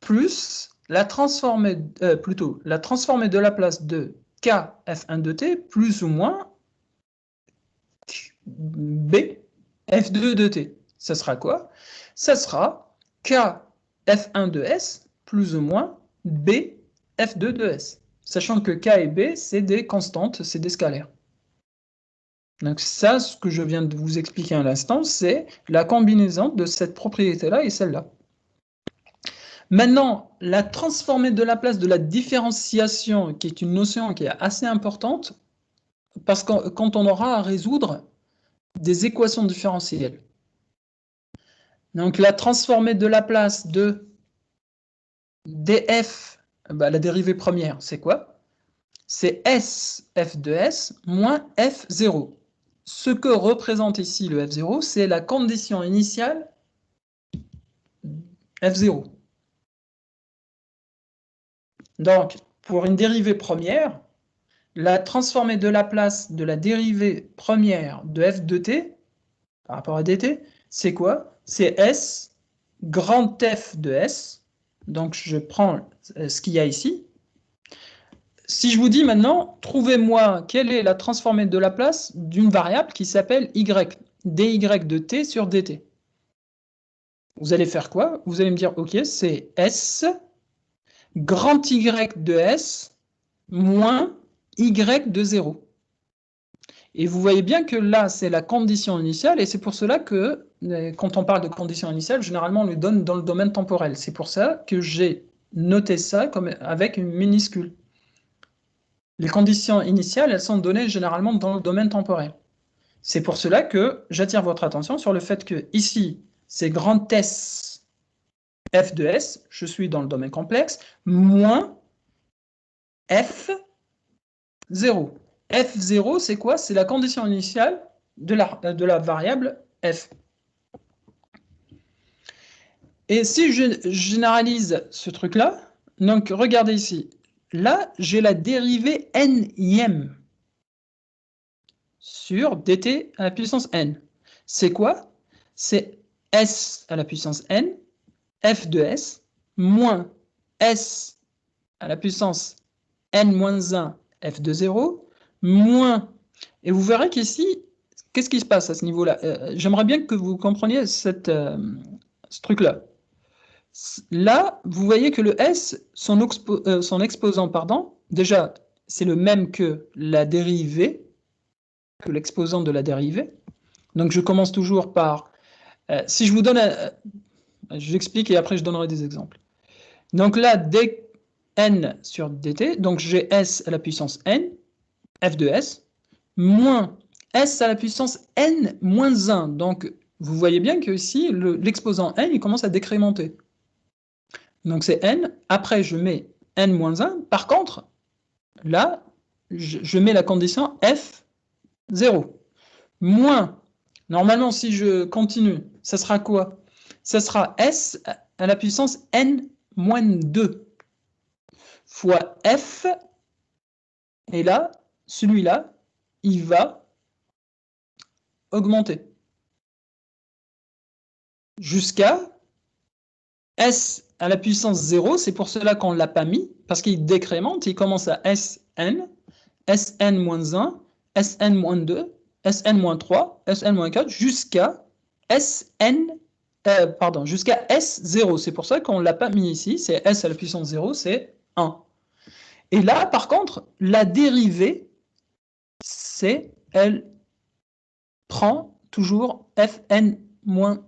plus la transformée de la place de k f1 de t plus ou moins b f2 de t. Ça sera quoi? Ça sera k f1 de s plus ou moins b f2 de s. Sachant que k et b, c'est des constantes, c'est des scalaires. Donc ça, ce que je viens de vous expliquer à l'instant, c'est la combinaison de cette propriété-là et celle-là. Maintenant, la transformée de la place de la différenciation, qui est une notion qui est assez importante, parce que quand on aura à résoudre des équations différentielles. Donc la transformée de la place de df, la dérivée première, c'est quoi? C'est s f de s moins f0. Ce que représente ici le f0, c'est la condition initiale f0. Donc, pour une dérivée première, la transformée de la place de la dérivée première de f de t par rapport à dt, c'est quoi? C'est s grand f de s. Donc, je prends ce qu'il y a ici. Si je vous dis maintenant, trouvez-moi quelle est la transformée de la place d'une variable qui s'appelle y, dy de t sur dt. Vous allez faire quoi? Vous allez me dire, ok, c'est s grand y de s moins y de 0. Et vous voyez bien que là, c'est la condition initiale, et c'est pour cela que, quand on parle de condition initiale, généralement, on le donne dans le domaine temporel. C'est pour ça que j'ai noté ça comme avec une minuscule. Les conditions initiales, elles sont données généralement dans le domaine temporel. C'est pour cela que j'attire votre attention sur le fait que ici, c'est grand S f de s, je suis dans le domaine complexe, moins f0. f0, c'est quoi? C'est la condition initiale de la variable f. Et si je généralise ce truc-là, donc regardez ici, là, j'ai la dérivée n-ième sur dt à la puissance n. C'est quoi? C'est s à la puissance n, f de s, moins s à la puissance n-1 f de 0, moins... Et vous verrez qu'ici, qu'est-ce qui se passe à ce niveau-là? J'aimerais bien que vous compreniez ce truc-là. Là, vous voyez que le s, son exposant, déjà, c'est le même que la dérivée, que l'exposant de la dérivée. Donc, je commence toujours par... si je vous donne... je l'explique et après, je donnerai des exemples. Donc là, dn sur dt, donc j'ai s à la puissance n, f de s, moins s à la puissance n moins 1. Donc, vous voyez bien que ici, l'exposant n, il commence à décrémenter. Donc, c'est n. Après, je mets n moins 1. Par contre, là, je mets la condition f0. Moins, normalement, si je continue, ça sera quoi? Ça sera s à la puissance n moins 2 fois f. Et là, celui-là, il va augmenter jusqu'à s à la puissance 0. C'est pour cela qu'on ne l'a pas mis, parce qu'il décrémente, il commence à sn, sn moins 1, Sn-2, Sn-3, Sn-4 jusqu'à jusqu'à S0. C'est pour ça qu'on ne l'a pas mis ici. C'est S à la puissance 0, c'est 1. Et là, par contre, la dérivée, elle prend toujours Fn-1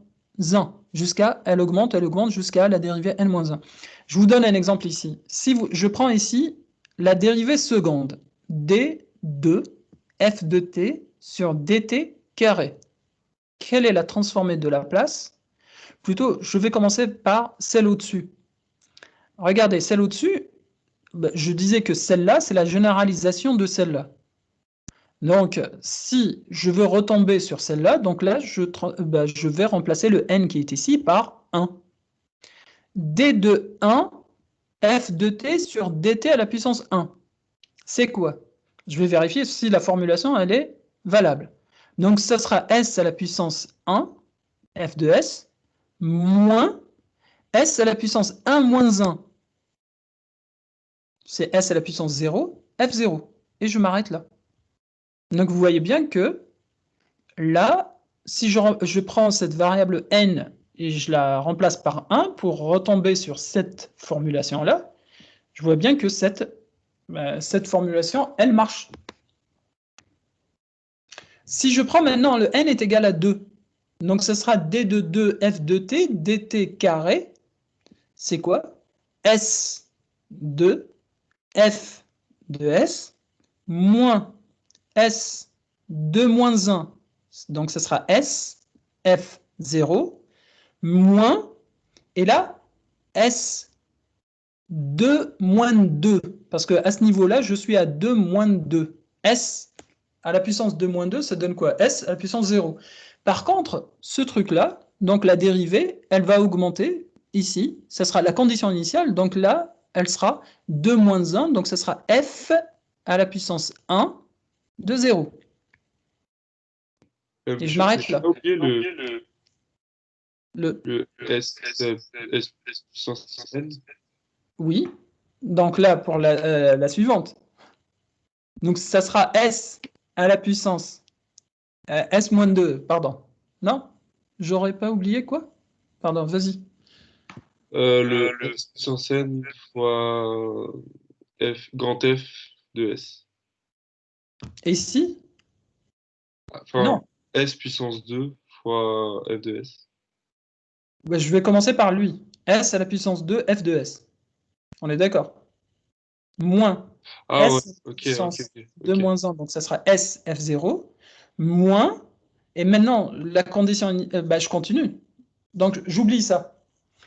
jusqu'à, elle augmente jusqu'à la dérivée n-1. Je vous donne un exemple ici. Si je prends ici la dérivée seconde, d2 f de t sur dt carré. Quelle est la transformée de Laplace? Plutôt, je vais commencer par celle au-dessus. Regardez, celle au-dessus, je disais que celle-là, c'est la généralisation de celle-là. Donc, si je veux retomber sur celle-là, donc là, je vais remplacer le n qui est ici par 1. d de 1, f de t sur dt à la puissance 1. C'est quoi? Je vais vérifier si la formulation, elle est valable. Donc, ça sera s à la puissance 1, f de s, moins s à la puissance 1 moins 1. C'est s à la puissance 0, f0. Et je m'arrête là. Donc, vous voyez bien que là, si je prends cette variable n et je la remplace par 1 pour retomber sur cette formulation-là, je vois bien que cette formulation, elle marche. Si je prends maintenant le n est égal à 2, donc ce sera d de 2 f de t dt carré, c'est quoi? S de f de s moins s de moins 1, donc ce sera s f0 moins, et là, s 2 moins 2, parce qu'à ce niveau-là, je suis à 2 moins 2. S à la puissance 2 moins 2, ça donne quoi? S à la puissance 0. Par contre, ce truc-là, donc la dérivée, elle va augmenter ici, ça sera la condition initiale, donc là, elle sera 2 moins 1, donc ça sera f à la puissance 1 de 0. Et je m'arrête là. Le S puissance n. Oui, donc là, pour la suivante. Donc, ça sera S à la puissance S-2, pardon. Non? J'aurais pas oublié quoi? Pardon, vas-y. Le S puissance n fois grand F de S. Et ici? Enfin, Non. S puissance 2 fois F de S. Ben, je vais commencer par lui. S à la puissance 2, F de S. On est d'accord? Moins Ah ouais, S à la ok, puissance ok. 2 moins 1, donc ça sera S, F0, moins, et maintenant, la condition, je continue. Donc, j'oublie ça.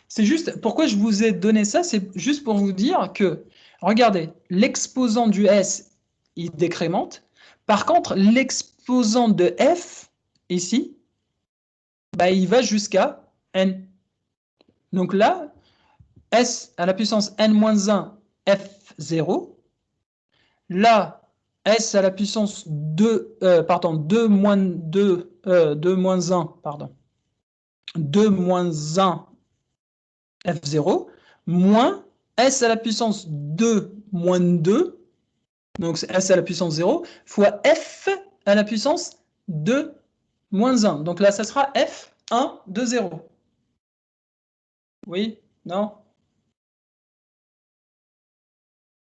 C'est juste, pourquoi je vous ai donné ça, c'est juste pour vous dire que, regardez, l'exposant du S, il décrémente. Par contre, l'exposant de F, ici, il va jusqu'à N. Donc là, S à la puissance N-1, F0. Là, S à la puissance 2, 2 moins 2, 2 moins 1, pardon. 2 moins 1, F0, moins S à la puissance 2 moins 2, donc c'est S à la puissance 0, fois F à la puissance 2 moins 1. Donc là, ça sera F1 de 0. Oui? Non?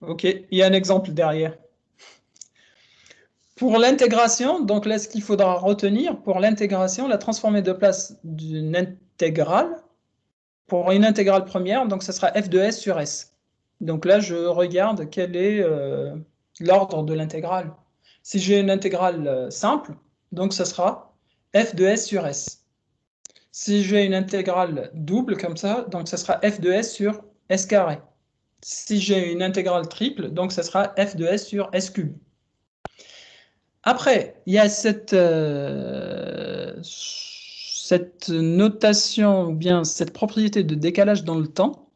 Ok, il y a un exemple derrière. Pour l'intégration, donc là, ce qu'il faudra retenir, pour l'intégration, la transformée de place d'une intégrale, pour une intégrale première, donc ça sera f de s sur s. Donc là, je regarde quel est l'ordre de l'intégrale. Si j'ai une intégrale simple, donc ça sera f de s sur s. Si j'ai une intégrale double comme ça, donc ça sera f de s sur s carré. Si j'ai une intégrale triple, donc ça sera f de s sur s cube. Après, il y a cette notation, ou bien cette propriété de décalage dans le temps,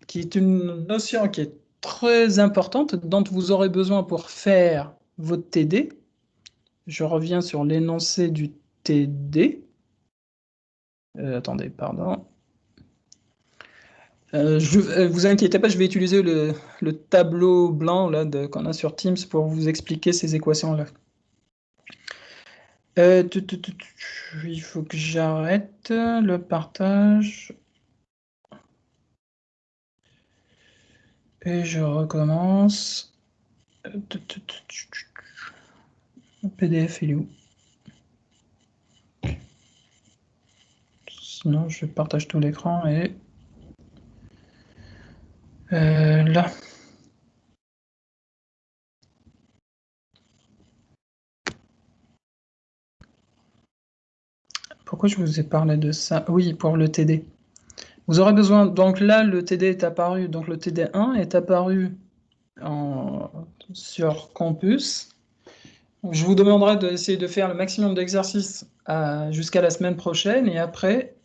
qui est une notion qui est très importante, dont vous aurez besoin pour faire votre TD. Je reviens sur l'énoncé du TD. Attendez, pardon. Vous inquiétez pas, je vais utiliser le tableau blanc là, qu'on a sur Teams pour vous expliquer ces équations-là. Il faut que j'arrête le partage. Et je recommence. Le PDF, il est où? Sinon, je partage tout l'écran et... là. Pourquoi je vous ai parlé de ça? Oui, pour le TD. Vous aurez besoin... Donc là, le TD est apparu. Donc le TD1 est apparu sur Campus. Je vous demanderai d'essayer de faire le maximum d'exercices jusqu'à la semaine prochaine. Et après,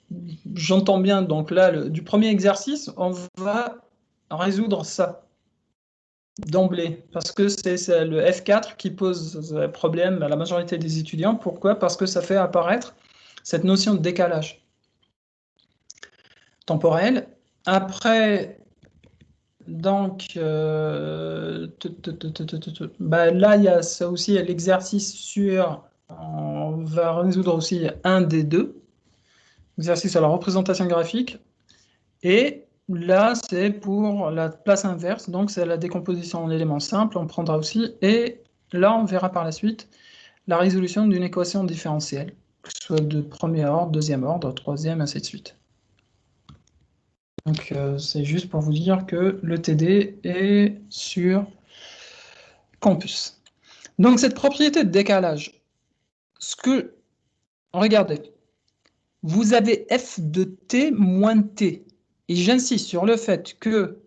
j'entends bien. Donc là, du premier exercice, on va résoudre ça d'emblée. Parce que c'est le F4 qui pose problème à la majorité des étudiants. Pourquoi? Parce que ça fait apparaître cette notion de décalage temporel. Après, donc, là, il y a ça aussi, il y a l'exercice sur... On va résoudre aussi un des deux. Exercice à la représentation graphique. Et là, c'est pour la place inverse. Donc, c'est la décomposition en éléments simples. On prendra aussi. Et là, on verra par la suite la résolution d'une équation différentielle, que ce soit de premier ordre, deuxième ordre, troisième, ainsi de suite. Donc, c'est juste pour vous dire que le TD est sur Campus. Donc, cette propriété de décalage, regardez, vous avez f de t moins t. Et j'insiste sur le fait que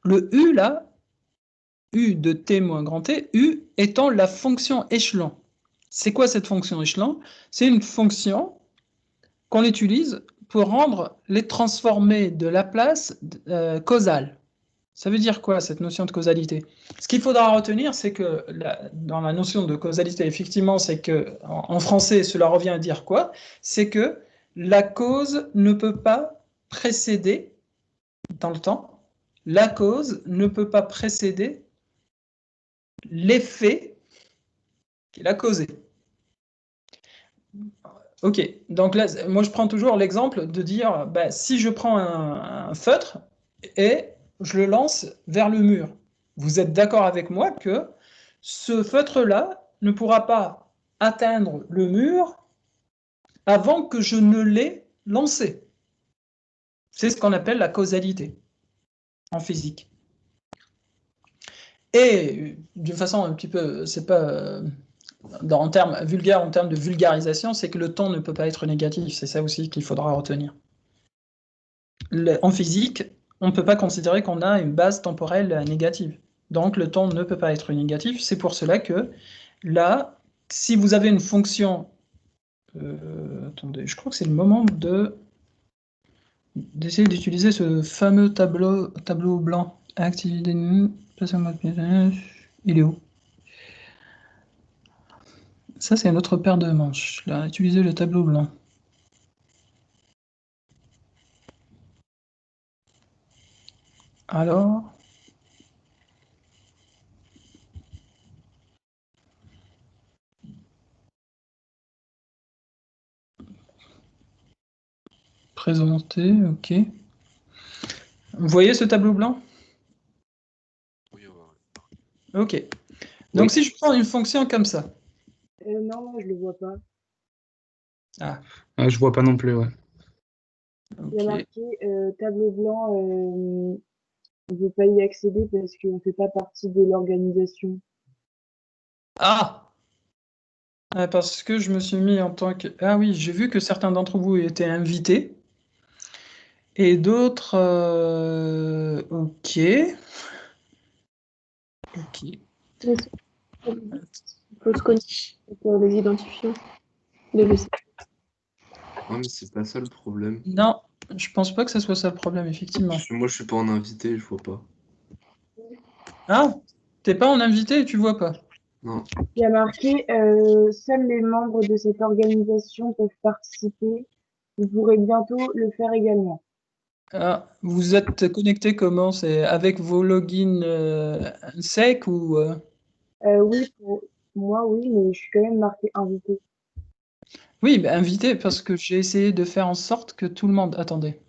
le u, là, u de t moins grand t, u étant la fonction échelon. C'est quoi cette fonction échelon? C'est une fonction qu'on utilise pour rendre les transformés de Laplace causales. Ça veut dire quoi, cette notion de causalité? Ce qu'il faudra retenir, c'est que dans la notion de causalité, effectivement, c'est que en français, cela revient à dire quoi? C'est que la cause ne peut pas précéder, dans le temps, la cause ne peut pas précéder l'effet qui l'a causé. Ok, donc là, moi je prends toujours l'exemple de dire, bah, si je prends un feutre et je le lance vers le mur, vous êtes d'accord avec moi que ce feutre-là ne pourra pas atteindre le mur avant que je ne l'ai lancé. C'est ce qu'on appelle la causalité en physique. Et d'une façon un petit peu, c'est pas en termes vulgaires, en termes de vulgarisation, c'est que le temps ne peut pas être négatif. C'est ça aussi qu'il faudra retenir. En physique, on ne peut pas considérer qu'on a une base temporelle négative. Donc le temps ne peut pas être négatif. C'est pour cela que là, si vous avez une fonction... attendez, je crois que c'est le moment d'essayer d'utiliser ce fameux tableau blanc. Activité, il est où? Ça, c'est une autre paire de manches. Là, utiliser le tableau blanc. Alors... Présenter, ok. Vous voyez ce tableau blanc? Oui, Ok. Donc Oui. si je prends une fonction comme ça. Non, moi, je le vois pas. Ah, Je vois pas non plus, ouais. Il y a ok. marqué tableau blanc, on ne peut pas y accéder parce qu'on ne fait pas partie de l'organisation. Ah! Parce que je me suis mis en tant que... Ah oui, j'ai vu que certains d'entre vous étaient invités. Et d'autres... ok. Ok. Il faut se connecter pour les identifiants de l'EC. Ouais, mais c'est pas ça le problème. Non, je pense pas que ce soit ça le problème, effectivement. Parce que moi, je suis pas en invité, je vois pas. Ah! T'es pas en invité et tu vois pas. Non. Il y a marqué seuls les membres de cette organisation peuvent participer. Vous pourrez bientôt le faire également. Ah, vous êtes connecté comment? C'est avec vos logins sec ou Oui, pour moi, oui, mais je suis quand même marquée invité. Oui, bah, invité parce que j'ai essayé de faire en sorte que tout le monde. Attendez,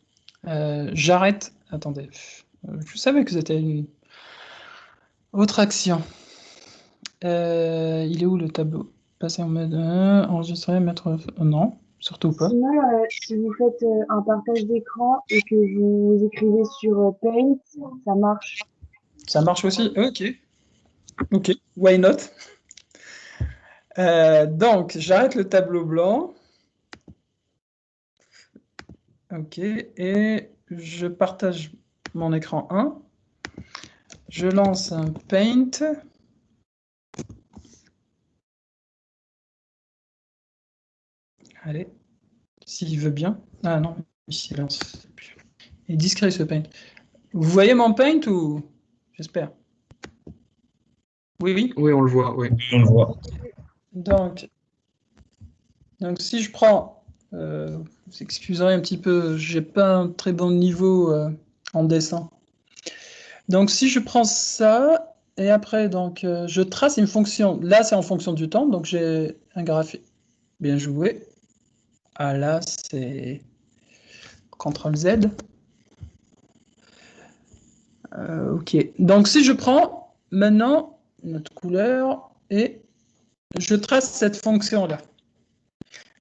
j'arrête. Attendez, je savais que c'était une autre action. Il est où le tableau? Passer en mode enregistrer, mettre. Non, surtout pas. Sinon, si vous faites un partage d'écran et que vous écrivez sur Paint, ça marche. Ça marche aussi? Ok. Ok, why not? Donc, j'arrête le tableau blanc. Ok, et je partage mon écran 1. Je lance un Paint. Allez, s'il veut bien. Ah non, il silence. Il est discret ce Paint. Vous voyez mon Paint ou... J'espère. Oui, oui. Oui, on le voit, oui. Donc si je prends... vous excuserez un petit peu, j'ai pas un très bon niveau en dessin. Donc si je prends ça, et après donc je trace une fonction. Là, c'est en fonction du temps, donc j'ai un graphique. Bien joué. Ah là, c'est CTRL-Z. Ok. Donc si je prends maintenant notre couleur et je trace cette fonction-là.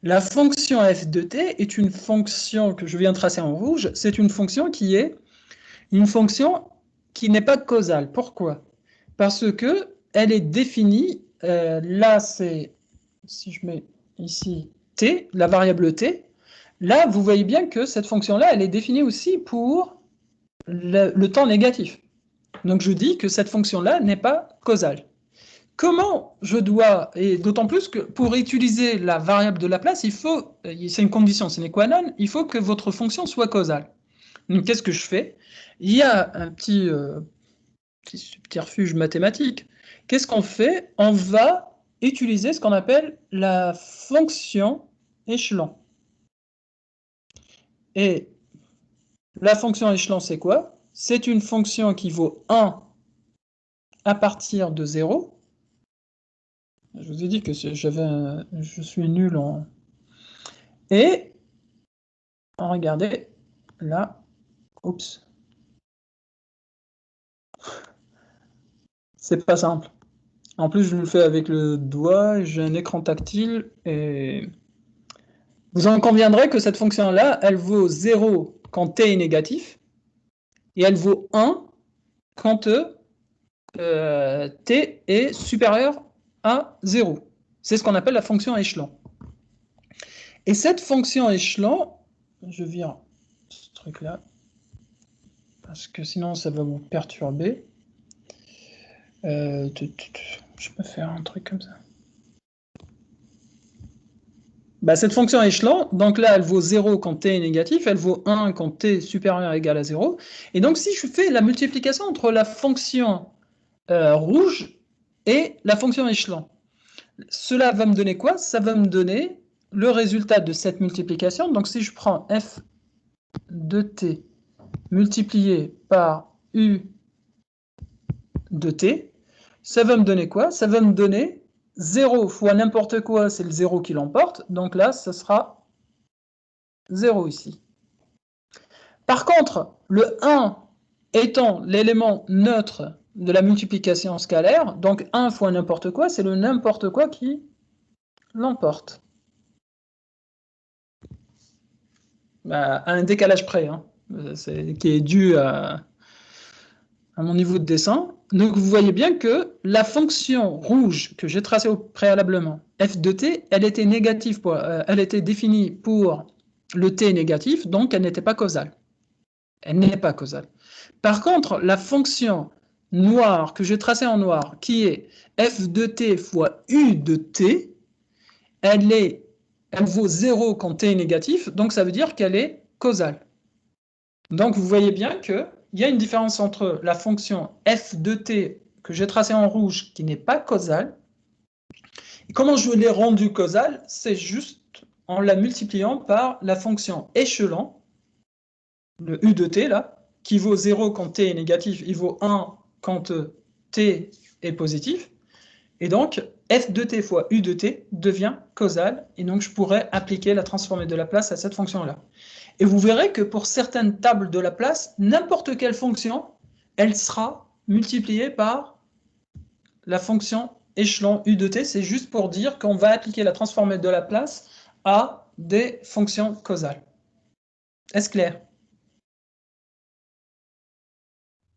La fonction f de t est une fonction que je viens de tracer en rouge. C'est une fonction qui est une fonction qui n'est pas causale. Pourquoi? Parce que elle est définie. Là, c'est si je mets ici t, la variable t. Là, vous voyez bien que cette fonction-là, elle est définie aussi pour le temps négatif. Donc je dis que cette fonction-là n'est pas causale. Comment je dois, et d'autant plus que pour utiliser la variable de Laplace, il faut, c'est une condition sine qua non, il faut que votre fonction soit causale. Donc qu'est-ce que je fais? Il y a un petit subterfuge mathématique. Qu'est-ce qu'on fait? On va utiliser ce qu'on appelle la fonction échelon. Et la fonction échelon, c'est quoi? C'est une fonction qui vaut 1 à partir de 0. Je vous ai dit que je suis nul en... Et, regardez, là, oups, c'est pas simple. En plus, je le fais avec le doigt, j'ai un écran tactile, et vous en conviendrez que cette fonction-là, elle vaut 0 quand t est négatif, et elle vaut 1 quand t est supérieur à 0. C'est ce qu'on appelle la fonction échelon. Et cette fonction échelon, je vire ce truc-là, parce que sinon ça va vous perturber. Je peux faire un truc comme ça. Bah, cette fonction échelon, donc là, elle vaut 0 quand t est négatif, elle vaut 1 quand t est supérieur ou égal à 0. Et donc, si je fais la multiplication entre la fonction rouge et la fonction échelon, cela va me donner quoi? Ça va me donner le résultat de cette multiplication. Donc, si je prends f de t multiplié par u de t, ça va me donner quoi? Ça va me donner 0 fois n'importe quoi, c'est le 0 qui l'emporte. Donc là, ça sera 0 ici. Par contre, le 1 étant l'élément neutre de la multiplication scalaire, donc 1 fois n'importe quoi, c'est le n'importe quoi qui l'emporte. Bah, à un décalage près, hein, qui est dû à mon niveau de dessin. Donc vous voyez bien que la fonction rouge que j'ai tracée préalablement, f de t, elle était négative elle était définie pour le t négatif, donc elle n'était pas causale. Elle n'est pas causale. Par contre, la fonction noire que j'ai tracée en noir, qui est f de t fois u de t, elle vaut 0 quand t est négatif, donc ça veut dire qu'elle est causale. Donc vous voyez bien qu'il y a une différence entre la fonction f de t que j'ai tracée en rouge, qui n'est pas causale, et comment je l'ai rendue causale, c'est juste en la multipliant par la fonction échelon, le u de t, là, qui vaut 0 quand t est négatif, il vaut 1 quand t est positif. Et donc, f de t fois u de t devient causal, et donc je pourrais appliquer la transformée de Laplace à cette fonction-là. Et vous verrez que pour certaines tables de Laplace, n'importe quelle fonction, elle sera multipliée par la fonction échelon u de t. C'est juste pour dire qu'on va appliquer la transformée de Laplace à des fonctions causales. Est-ce clair?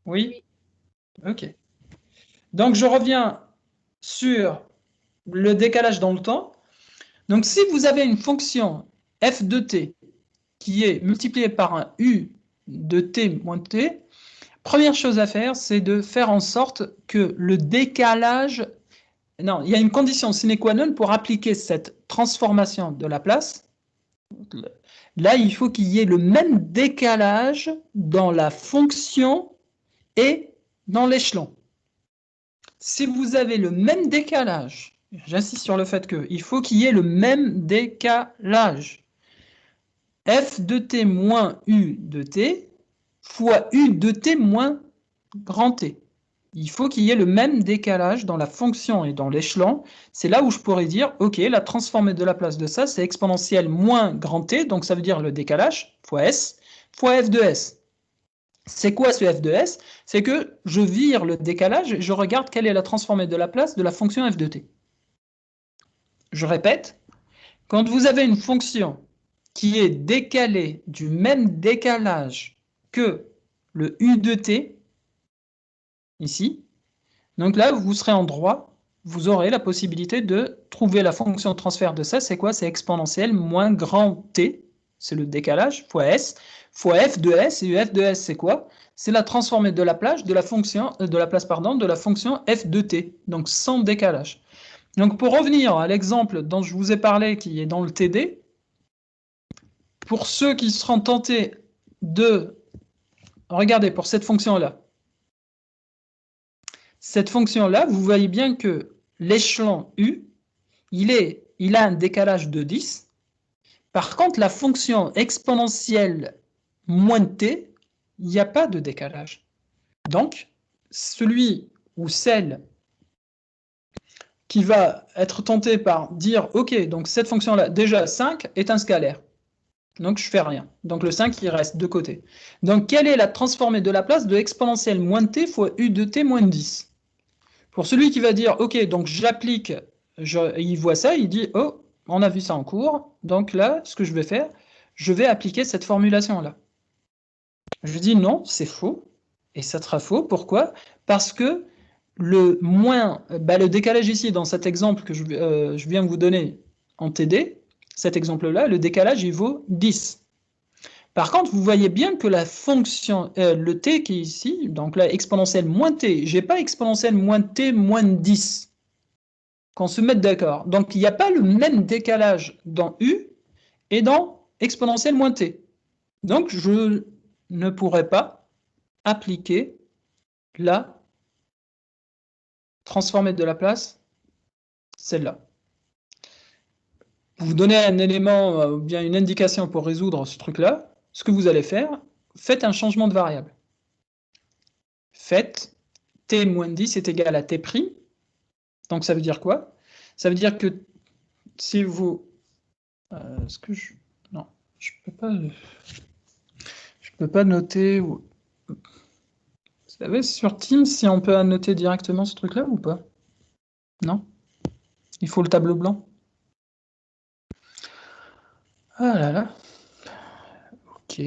Oui? Ok. Donc, je reviens sur le décalage dans le temps. Donc, si vous avez une fonction f de t qui est multipliée par un u de t moins t, première chose à faire, c'est de faire en sorte que le décalage... Non, il y a une condition sine qua non pour appliquer cette transformation de Laplace. Là, il faut qu'il y ait le même décalage dans la fonction et dans l'échelon. Si vous avez le même décalage, j'insiste sur le fait qu'il faut qu'il y ait le même décalage, f de t moins u de t fois u de t moins grand t. Il faut qu'il y ait le même décalage dans la fonction et dans l'échelon. C'est là où je pourrais dire, ok, la transformée de Laplace de ça, c'est exponentielle moins grand t, donc ça veut dire le décalage, fois s, fois f de s. C'est quoi ce f de s? C'est que je vire le décalage et je regarde quelle est la transformée de Laplace de la fonction f de t. Je répète, quand vous avez une fonction qui est décalée du même décalage que le u de t, ici, donc là, vous serez en droit, vous aurez la possibilité de trouver la fonction de transfert de ça, c'est quoi? C'est exponentielle moins grand t, c'est le décalage, fois s, fois f de s, et f de s, c'est quoi? C'est la transformée de Laplace de la fonction, de la fonction f de t, donc sans décalage. Donc pour revenir à l'exemple dont je vous ai parlé, qui est dans le TD, pour ceux qui seront tentés de... Regardez, pour cette fonction-là, cette fonction-là, vous voyez bien que l'échelon U, il a un décalage de 10. Par contre, la fonction exponentielle moins t, il n'y a pas de décalage. Donc, celui ou celle qui va être tenté par dire, ok, donc cette fonction-là, déjà 5 est un scalaire. Donc, je ne fais rien. Donc, le 5, il reste de côté. Donc, quelle est la transformée de Laplace de exponentielle moins t fois u de t moins 10? Pour celui qui va dire, ok, donc j'applique, il voit ça, il dit, oh, on a vu ça en cours, donc là, ce que je vais faire, je vais appliquer cette formulation-là. Je dis non, c'est faux, et ça sera faux. Pourquoi? Parce que le décalage ici, dans cet exemple que je viens de vous donner en TD, cet exemple-là, le décalage, il vaut 10. Par contre, vous voyez bien que la fonction, le t qui est ici, donc là, exponentielle moins t, je n'ai pas exponentielle moins t moins 10. Qu'on se mette d'accord. Donc, il n'y a pas le même décalage dans u et dans exponentielle moins t. Donc, je ne pourrais pas appliquer la transformée de Laplace, celle-là. Vous donnez un élément, ou bien une indication pour résoudre ce truc-là. Ce que vous allez faire, faites un changement de variable. Faites t moins 10 est égal à t'. Donc ça veut dire quoi? Ça veut dire que si vous... Non, je peux pas noter... Vous savez, sur Teams, si on peut annoter directement ce truc-là ou pas? Non? Il faut le tableau blanc? Ah là là. Ok.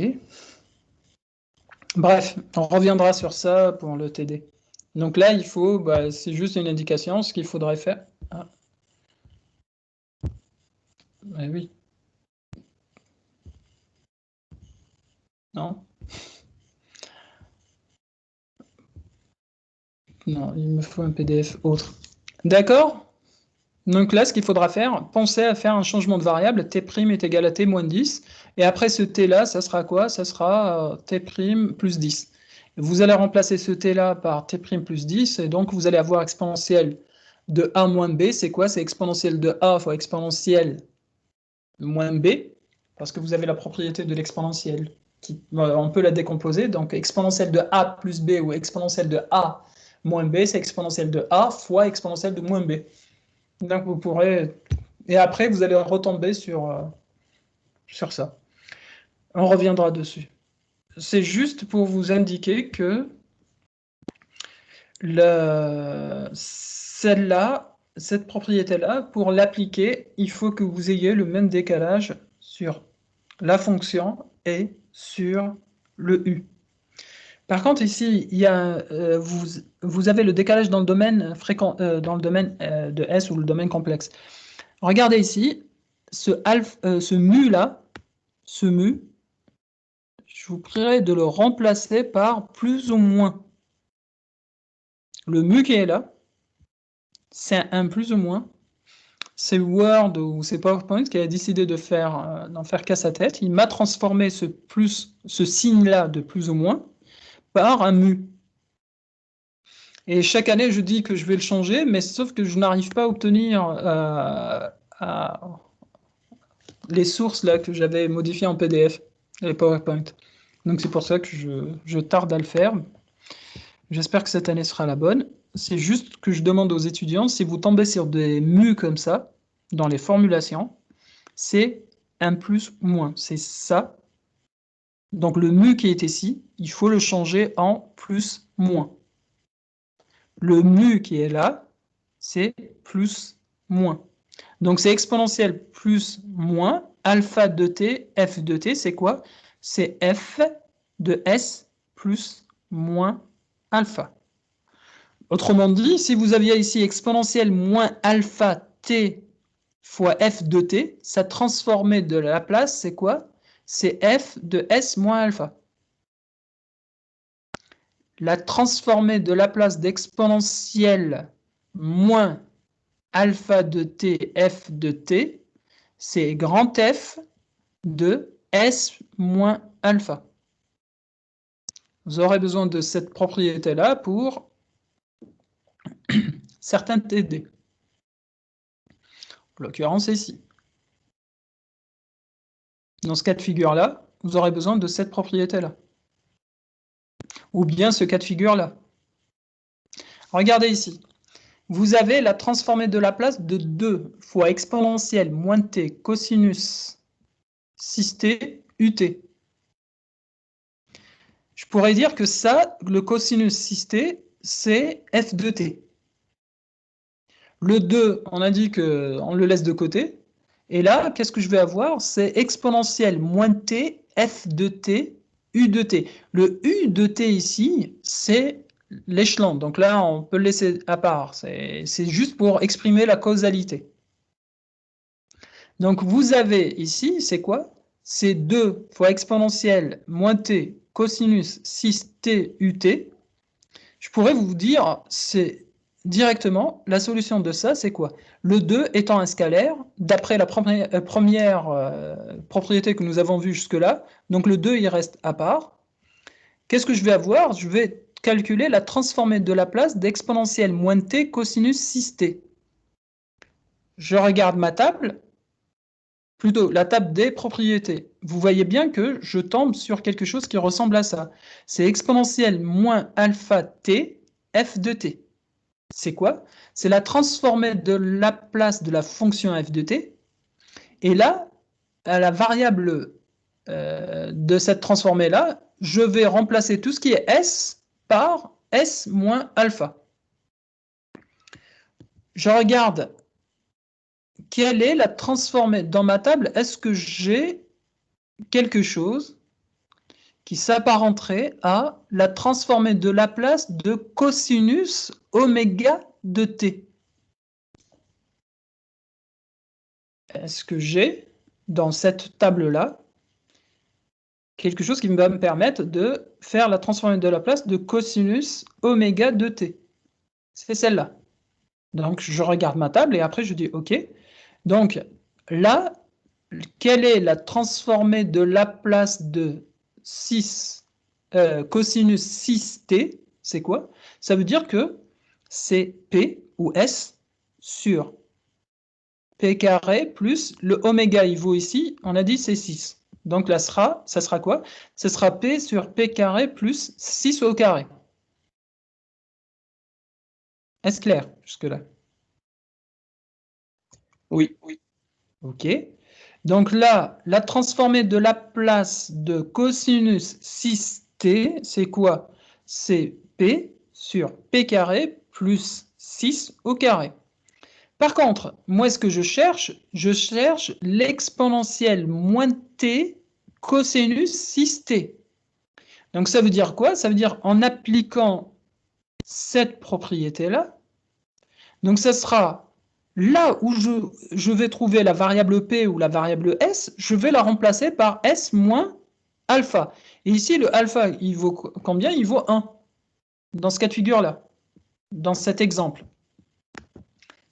Bref, on reviendra sur ça pour le TD. Donc là, il faut, c'est juste une indication, ce qu'il faudrait faire. Ah. Oui. Non. Non, il me faut un PDF autre. D'accord? Donc là, ce qu'il faudra faire, pensez à faire un changement de variable, t' est égal à t moins 10, et après ce t-là, ça sera quoi? Ça sera t' plus 10. Vous allez remplacer ce t-là par t' plus 10, et donc vous allez avoir exponentielle de a moins b. C'est quoi? C'est exponentielle de a fois exponentielle moins b, parce que vous avez la propriété de l'exponentielle On peut la décomposer. Donc, exponentielle de A plus B ou exponentielle de A moins B, c'est exponentielle de A fois exponentielle de moins B. Donc, vous pourrez... Et après, vous allez retomber sur ça. On reviendra dessus. C'est juste pour vous indiquer que celle-là, cette propriété-là, pour l'appliquer, il faut que vous ayez le même décalage sur la fonction et sur le U. Par contre, ici, il y a, vous avez le décalage dans le domaine fréquent, dans le domaine de S ou le domaine complexe. Regardez ici, ce mu-là, ce mu, je vous prierai de le remplacer par plus ou moins. Le mu qui est là, c'est un plus ou moins. C'est Word ou c'est PowerPoint qui a décidé d'en faire qu'à sa tête. Il m'a transformé ce signe-là de plus ou moins par un mu. Et chaque année, je dis que je vais le changer, mais sauf que je n'arrive pas à obtenir les sources là que j'avais modifiées en PDF, les PowerPoint. Donc c'est pour ça que je tarde à le faire. J'espère que cette année sera la bonne. C'est juste que je demande aux étudiants, si vous tombez sur des mu comme ça, dans les formulations, c'est un plus ou moins, c'est ça. Donc le mu qui est ici, il faut le changer en plus moins. Le mu qui est là, c'est plus moins. Donc c'est exponentielle plus moins, alpha de t, f de t, c'est quoi? C'est f de s plus moins alpha. Autrement dit, si vous aviez ici exponentielle moins alpha t fois f de t, ça transformé de la place, c'est quoi? C'est f de s moins alpha. La transformée de la place d'exponentielle moins alpha de t, f de t, c'est grand F de s moins alpha. Vous aurez besoin de cette propriété-là pour certains TD. En l'occurrence ici. Dans ce cas de figure-là, vous aurez besoin de cette propriété-là. Ou bien ce cas de figure-là. Regardez ici. Vous avez la transformée de la place de 2 fois exponentielle moins t cosinus 6t ut. Je pourrais dire que ça, le cosinus 6t, c'est f de t. Le 2, on a dit qu'on le laisse de côté. Et là, qu'est-ce que je vais avoir? C'est exponentielle moins t, f de t, u de t. Le u de t ici, c'est l'échelon. Donc là, on peut le laisser à part. C'est juste pour exprimer la causalité. Donc vous avez ici, c'est quoi? C'est 2 fois exponentielle moins t cosinus 6t ut. Je pourrais vous dire, c'est directement, la solution de ça, c'est quoi? Le 2 étant un scalaire, d'après la première propriété que nous avons vue jusque-là, donc le 2, il reste à part. Qu'est-ce que je vais avoir? Je vais calculer la transformée de la place d'exponentielle moins t cosinus 6t. Je regarde ma table, plutôt la table des propriétés. Vous voyez bien que je tombe sur quelque chose qui ressemble à ça. C'est exponentielle moins alpha t, f de t. C'est quoi? C'est la transformée de la place de la fonction f de t. Et là, à la variable de cette transformée-là, je vais remplacer tout ce qui est s par s moins alpha. Je regarde quelle est la transformée dans ma table. Est-ce que j'ai quelque chose qui s'apparenterait à la transformée de la place de cosinus oméga de t? Est-ce que j'ai dans cette table-là quelque chose qui va me permettre de faire la transformée de la place de cosinus oméga de t? C'est celle-là. Donc je regarde ma table et après je dis OK. Donc là, quelle est la transformée de la place de 6 cosinus 6t? C'est quoi? Ça veut dire que c'est P ou S sur P carré plus le oméga, il vaut ici, on a dit c'est 6. Donc là, ça sera quoi? Ce sera P sur P carré plus 6 au carré. Est-ce clair jusque-là? Oui. OK. Donc là, la transformée de Laplace de cosinus 6t, c'est quoi? C'est P sur P carré plus 6 au carré. Par contre, moi, ce que je cherche l'exponentielle moins t cosinus 6t. Donc ça veut dire quoi? Ça veut dire en appliquant cette propriété-là, donc ça sera là où je vais trouver la variable P ou la variable S, je vais la remplacer par S moins alpha. Et ici, le alpha, il vaut combien? Il vaut 1, dans ce cas de figure-là, dans cet exemple.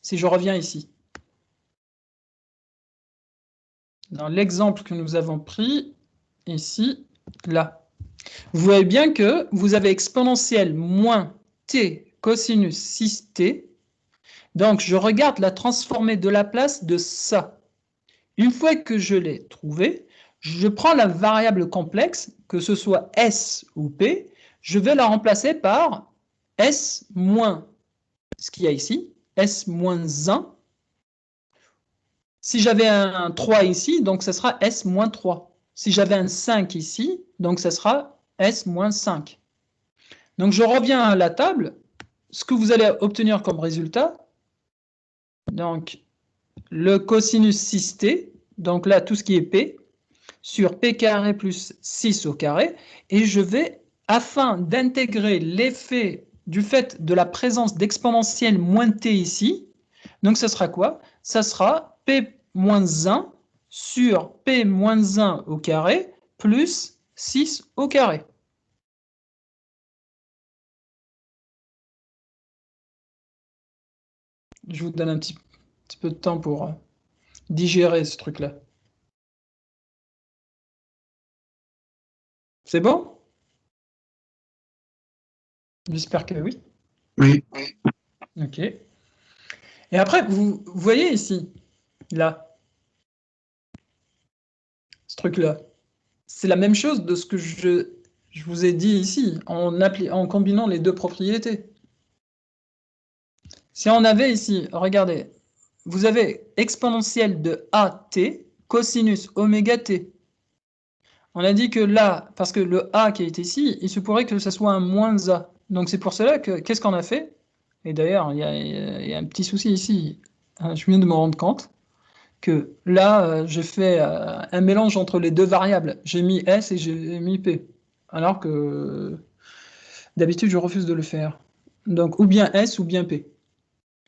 Si je reviens ici. Dans l'exemple que nous avons pris, ici, là. Vous voyez bien que vous avez exponentielle moins t cosinus 6t. Donc, je regarde la transformée de Laplace de ça. Une fois que je l'ai trouvé, je prends la variable complexe, que ce soit S ou P, je vais la remplacer par S moins ce qu'il y a ici, S moins 1. Si j'avais un 3 ici, donc ça sera S moins 3. Si j'avais un 5 ici, donc ça sera S moins 5. Donc je reviens à la table. Ce que vous allez obtenir comme résultat, donc le cosinus 6t, donc là tout ce qui est P, sur P carré plus 6 au carré, et je vais, afin d'intégrer l'effet du fait de la présence d'exponentielle moins t ici, donc ça sera quoi? Ça sera P moins 1 sur P moins 1 au carré plus 6 au carré. Je vous donne un petit peu de temps pour digérer ce truc-là. C'est bon? J'espère que oui. Oui. OK. Et après, vous voyez ici, là, ce truc-là, c'est la même chose de ce que je vous ai dit ici, en combinant les deux propriétés. Si on avait ici, regardez, vous avez exponentielle de AT, cosinus oméga t. On a dit que là, parce que le A qui est ici, il se pourrait que ce soit un moins A. Donc c'est pour cela que, qu'est-ce qu'on a fait? Et d'ailleurs, il y a un petit souci ici. Je viens de me rendre compte que là, j'ai fait un mélange entre les deux variables. J'ai mis S et j'ai mis P. Alors que d'habitude, je refuse de le faire. Donc, ou bien S ou bien P.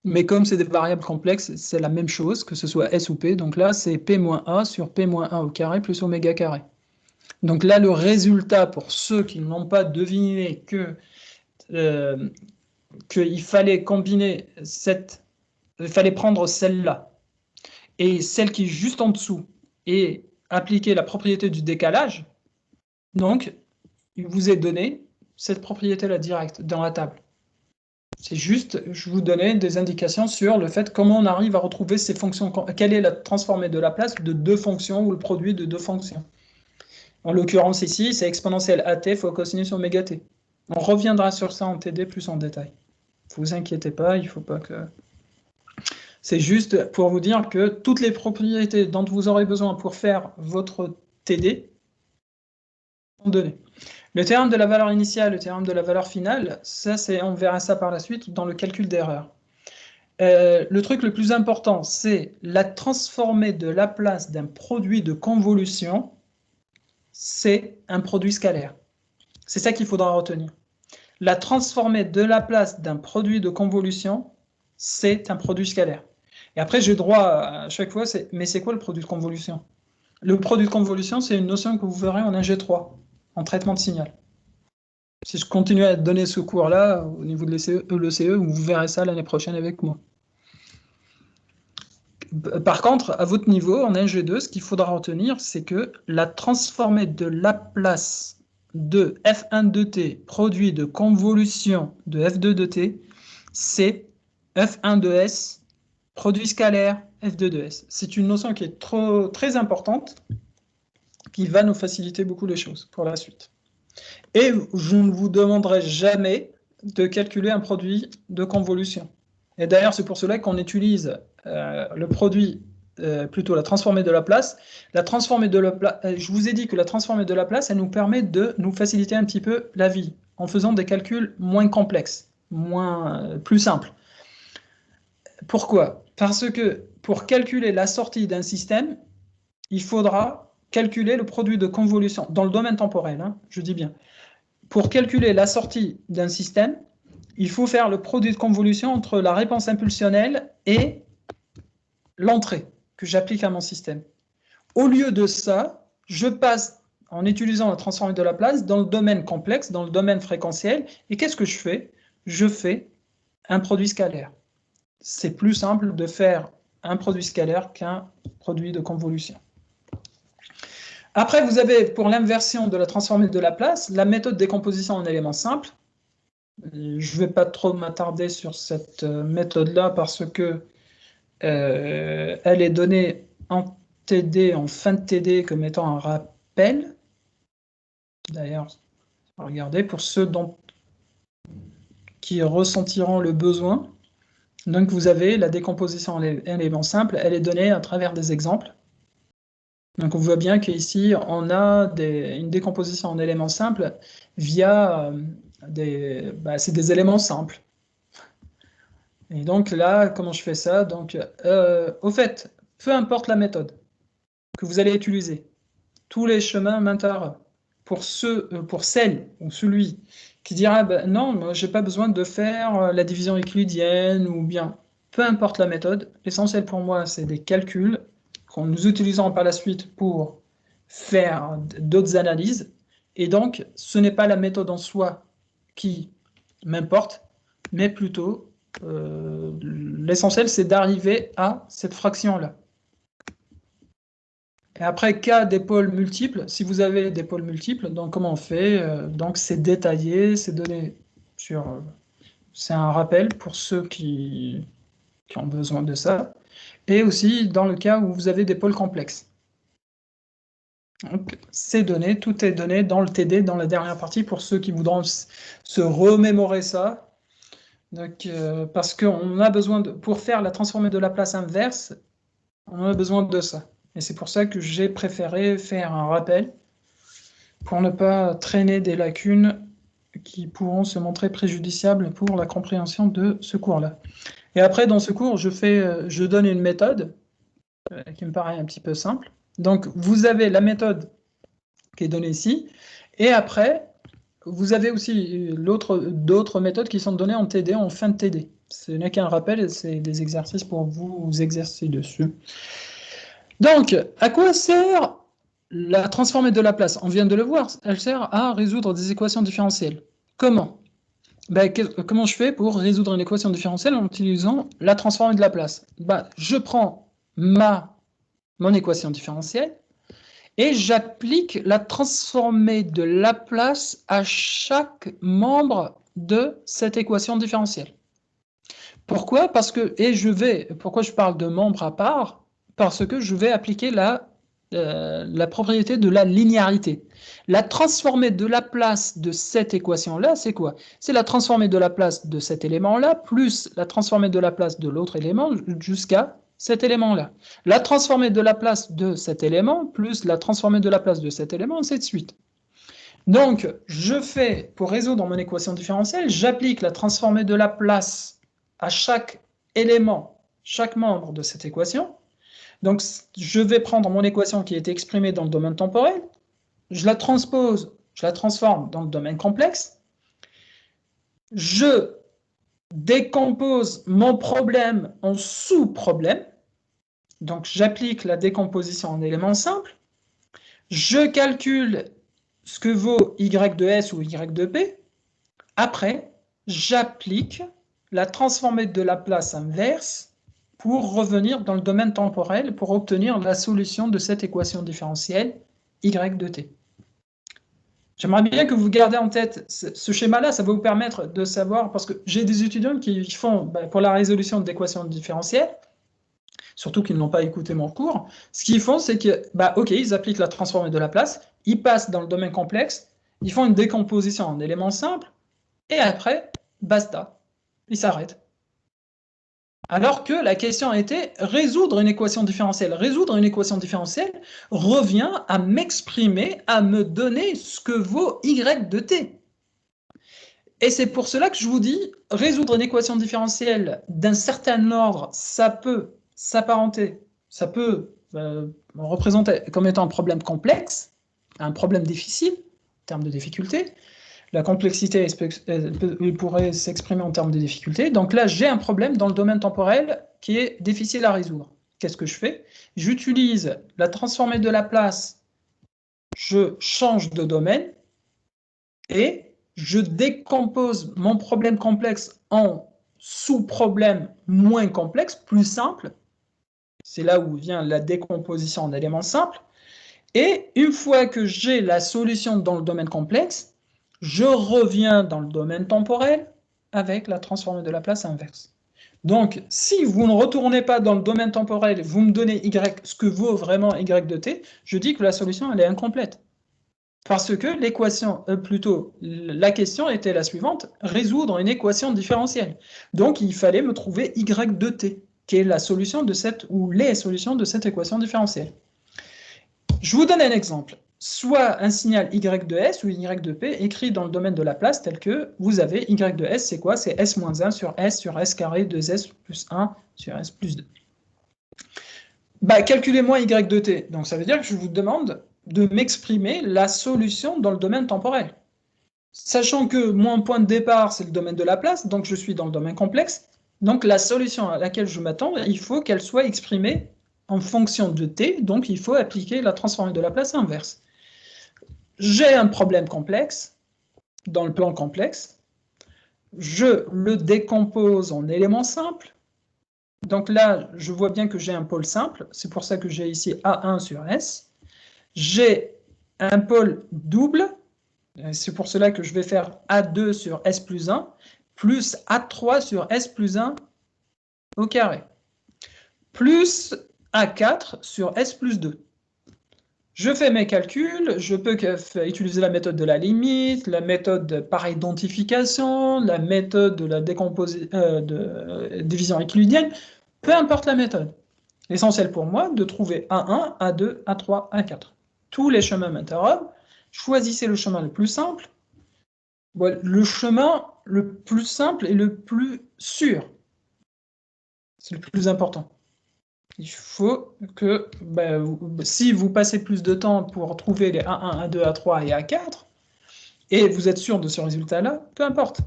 Mais comme c'est des variables complexes, c'est la même chose, que ce soit S ou P. Donc là, c'est P moins A sur P moins 1 au carré plus oméga carré. Donc là, le résultat, pour ceux qui n'ont pas deviné qu'il fallait combiner il fallait prendre celle-là et celle qui est juste en dessous et appliquer la propriété du décalage, donc il vous est donné cette propriété-là directe dans la table. C'est juste, je vous donnais des indications sur le fait comment on arrive à retrouver ces fonctions, quelle est la transformée de Laplace de deux fonctions ou le produit de deux fonctions. En l'occurrence ici, c'est exponentielle AT fois cosinus oméga t. On reviendra sur ça en TD plus en détail. Ne vous inquiétez pas, il ne faut pas que... C'est juste pour vous dire que toutes les propriétés dont vous aurez besoin pour faire votre TD sont données. Le théorème de la valeur initiale, le théorème de la valeur finale, ça, on verra ça par la suite dans le calcul d'erreur. Le truc le plus important, c'est la transformée de Laplace d'un produit de convolution, c'est un produit scalaire. C'est ça qu'il faudra retenir. La transformée de Laplace d'un produit de convolution, c'est un produit scalaire. Et après, j'ai droit à chaque fois, mais c'est quoi le produit de convolution? Le produit de convolution, c'est une notion que vous verrez en G3, en traitement de signal. Si je continue à donner ce cours-là, au niveau de l'ECE, vous verrez ça l'année prochaine avec moi. Par contre, à votre niveau, en G2, ce qu'il faudra retenir, c'est que la transformée de Laplace de f1 de t, produit de convolution de f2 de t, c'est f1 de s, produit scalaire f2 de s. C'est une notion qui est très importante, qui va nous faciliter beaucoup les choses pour la suite. Et je ne vous demanderai jamais de calculer un produit de convolution. Et d'ailleurs, c'est pour cela qu'on utilise le produit, plutôt la transformée de Laplace. La transformée de Laplace, je vous ai dit que la transformée de Laplace, elle nous permet de nous faciliter un petit peu la vie en faisant des calculs moins complexes, plus simples. Pourquoi? Parce que pour calculer la sortie d'un système, il faudra calculer le produit de convolution, dans le domaine temporel, hein, je dis bien. Pour calculer la sortie d'un système, il faut faire le produit de convolution entre la réponse impulsionnelle et l'entrée que j'applique à mon système. Au lieu de ça, je passe, en utilisant la transformée de Laplace, dans le domaine complexe, dans le domaine fréquentiel, et qu'est-ce que je fais? Je fais un produit scalaire. C'est plus simple de faire un produit scalaire qu'un produit de convolution. Après, vous avez, pour l'inversion de la transformée de Laplace, la méthode de décomposition en éléments simples. Je ne vais pas trop m'attarder sur cette méthode-là parce que elle est donnée en TD, en fin de TD, comme étant un rappel. D'ailleurs, regardez, pour ceux qui ressentiront le besoin. Donc, vous avez la décomposition en éléments simples, elle est donnée à travers des exemples. Donc, on voit bien qu'ici, on a une décomposition en éléments simples via c'est des éléments simples. Et donc là, comment je fais ça? Donc, au fait, peu importe la méthode que vous allez utiliser, tous les chemins m'intéressent. Pour celle ou celui qui dira non, moi j'ai pas besoin de faire la division euclidienne ou bien, peu importe la méthode, l'essentiel pour moi c'est des calculs qu'on nous utilisons par la suite pour faire d'autres analyses. Et donc, ce n'est pas la méthode en soi qui m'importe, mais plutôt l'essentiel, c'est d'arriver à cette fraction-là. Et après, cas des pôles multiples, si vous avez des pôles multiples, donc comment on fait? Donc, c'est détaillé, c'est donné sur... c'est un rappel pour ceux qui ont besoin de ça. Et aussi dans le cas où vous avez des pôles complexes. Donc, c'est donné, tout est donné dans le TD, dans la dernière partie, pour ceux qui voudront se remémorer ça. Donc, parce qu'on a besoin, pour faire la transformée de Laplace inverse, on a besoin de ça. Et c'est pour ça que j'ai préféré faire un rappel, pour ne pas traîner des lacunes qui pourront se montrer préjudiciables pour la compréhension de ce cours-là. Et après, dans ce cours, je donne une méthode qui me paraît un petit peu simple. Donc, vous avez la méthode qui est donnée ici, et après, vous avez aussi d'autres méthodes qui sont données en TD, en fin de TD. Ce n'est qu'un rappel, c'est des exercices pour vous exercer dessus. Donc, à quoi sert la transformée de Laplace? On vient de le voir, elle sert à résoudre des équations différentielles. Comment? Comment je fais pour résoudre une équation différentielle en utilisant la transformée de Laplace? Je prends mon équation différentielle et j'applique la transformée de Laplace à chaque membre de cette équation différentielle. Pourquoi? Pourquoi je parle de membres à part? Parce que je vais appliquer la propriété de la linéarité. La transformée de Laplace de cette équation-là, c'est quoi? C'est la transformée de Laplace de cet élément-là, plus la transformée de Laplace de l'autre élément, jusqu'à cet élément-là. La transformée de Laplace de cet élément, plus la transformée de Laplace de cet élément, ainsi de suite. Donc, pour résoudre mon équation différentielle, j'applique la transformée de Laplace à chaque élément, chaque membre de cette équation. Donc, je vais prendre mon équation qui est exprimée dans le domaine temporel, je la transforme dans le domaine complexe, je décompose mon problème en sous-problème, donc j'applique la décomposition en éléments simples, je calcule ce que vaut y de S ou y de P, après, j'applique la transformée de Laplace inverse pour revenir dans le domaine temporel pour obtenir la solution de cette équation différentielle y de t. J'aimerais bien que vous gardiez en tête ce schéma-là, ça va vous permettre de savoir, parce que j'ai des étudiants qui font, pour la résolution d'équations différentielles, surtout qu'ils n'ont pas écouté mon cours. Ce qu'ils font, c'est que, ok, ils appliquent la transformée de Laplace, ils passent dans le domaine complexe, ils font une décomposition en éléments simples, et après, basta, ils s'arrêtent. Alors que la question était résoudre une équation différentielle. Résoudre une équation différentielle revient à m'exprimer, à me donner ce que vaut y de t. Et c'est pour cela que je vous dis, résoudre une équation différentielle d'un certain ordre, ça peut s'apparenter, ça peut représenter comme étant un problème complexe, un problème difficile, en termes de difficulté. La complexité elle pourrait s'exprimer en termes de difficulté. Donc là, j'ai un problème dans le domaine temporel qui est difficile à résoudre. Qu'est-ce que je fais? J'utilise la transformée de Laplace, je change de domaine et je décompose mon problème complexe en sous-problèmes moins complexes, plus simples. C'est là où vient la décomposition en éléments simples. Et une fois que j'ai la solution dans le domaine complexe, je reviens dans le domaine temporel avec la transformée de Laplace inverse. Donc, si vous ne retournez pas dans le domaine temporel et vous me donnez y, ce que vaut vraiment y de t, je dis que la solution elle est incomplète. Parce que l'équation, la question était la suivante, résoudre une équation différentielle. Donc, il fallait me trouver y de t, qui est la solution de cette, ou les solutions de cette équation différentielle. Je vous donne un exemple. Soit un signal y de s ou y de p écrit dans le domaine de Laplace tel que vous avez y de s, c'est quoi? C'est s moins 1 sur s carré 2s plus 1 sur s plus 2. Calculez-moi y de t. Donc ça veut dire que je vous demande de m'exprimer la solution dans le domaine temporel. Sachant que mon point de départ, c'est le domaine de Laplace, donc je suis dans le domaine complexe, donc la solution à laquelle je m'attends, il faut qu'elle soit exprimée en fonction de t, donc il faut appliquer la transformée de Laplace inverse. J'ai un problème complexe, dans le plan complexe, je le décompose en éléments simples, donc là, je vois bien que j'ai un pôle simple, c'est pour ça que j'ai ici A1 sur S. J'ai un pôle double, c'est pour cela que je vais faire A2 sur S plus 1, plus A3 sur S plus 1 au carré, plus A4 sur S plus 2. Je fais mes calculs, je peux utiliser la méthode de la limite, la méthode par identification, la méthode de la division euclidienne, peu importe la méthode. L'essentiel pour moi, de trouver A1, A2, A3, A4. Tous les chemins m'interrogent, choisissez le chemin le plus simple. Le chemin le plus simple et le plus sûr. C'est le plus important. Il faut que, si vous passez plus de temps pour trouver les A1, A2, A3 et A4, et vous êtes sûr de ce résultat-là, peu importe.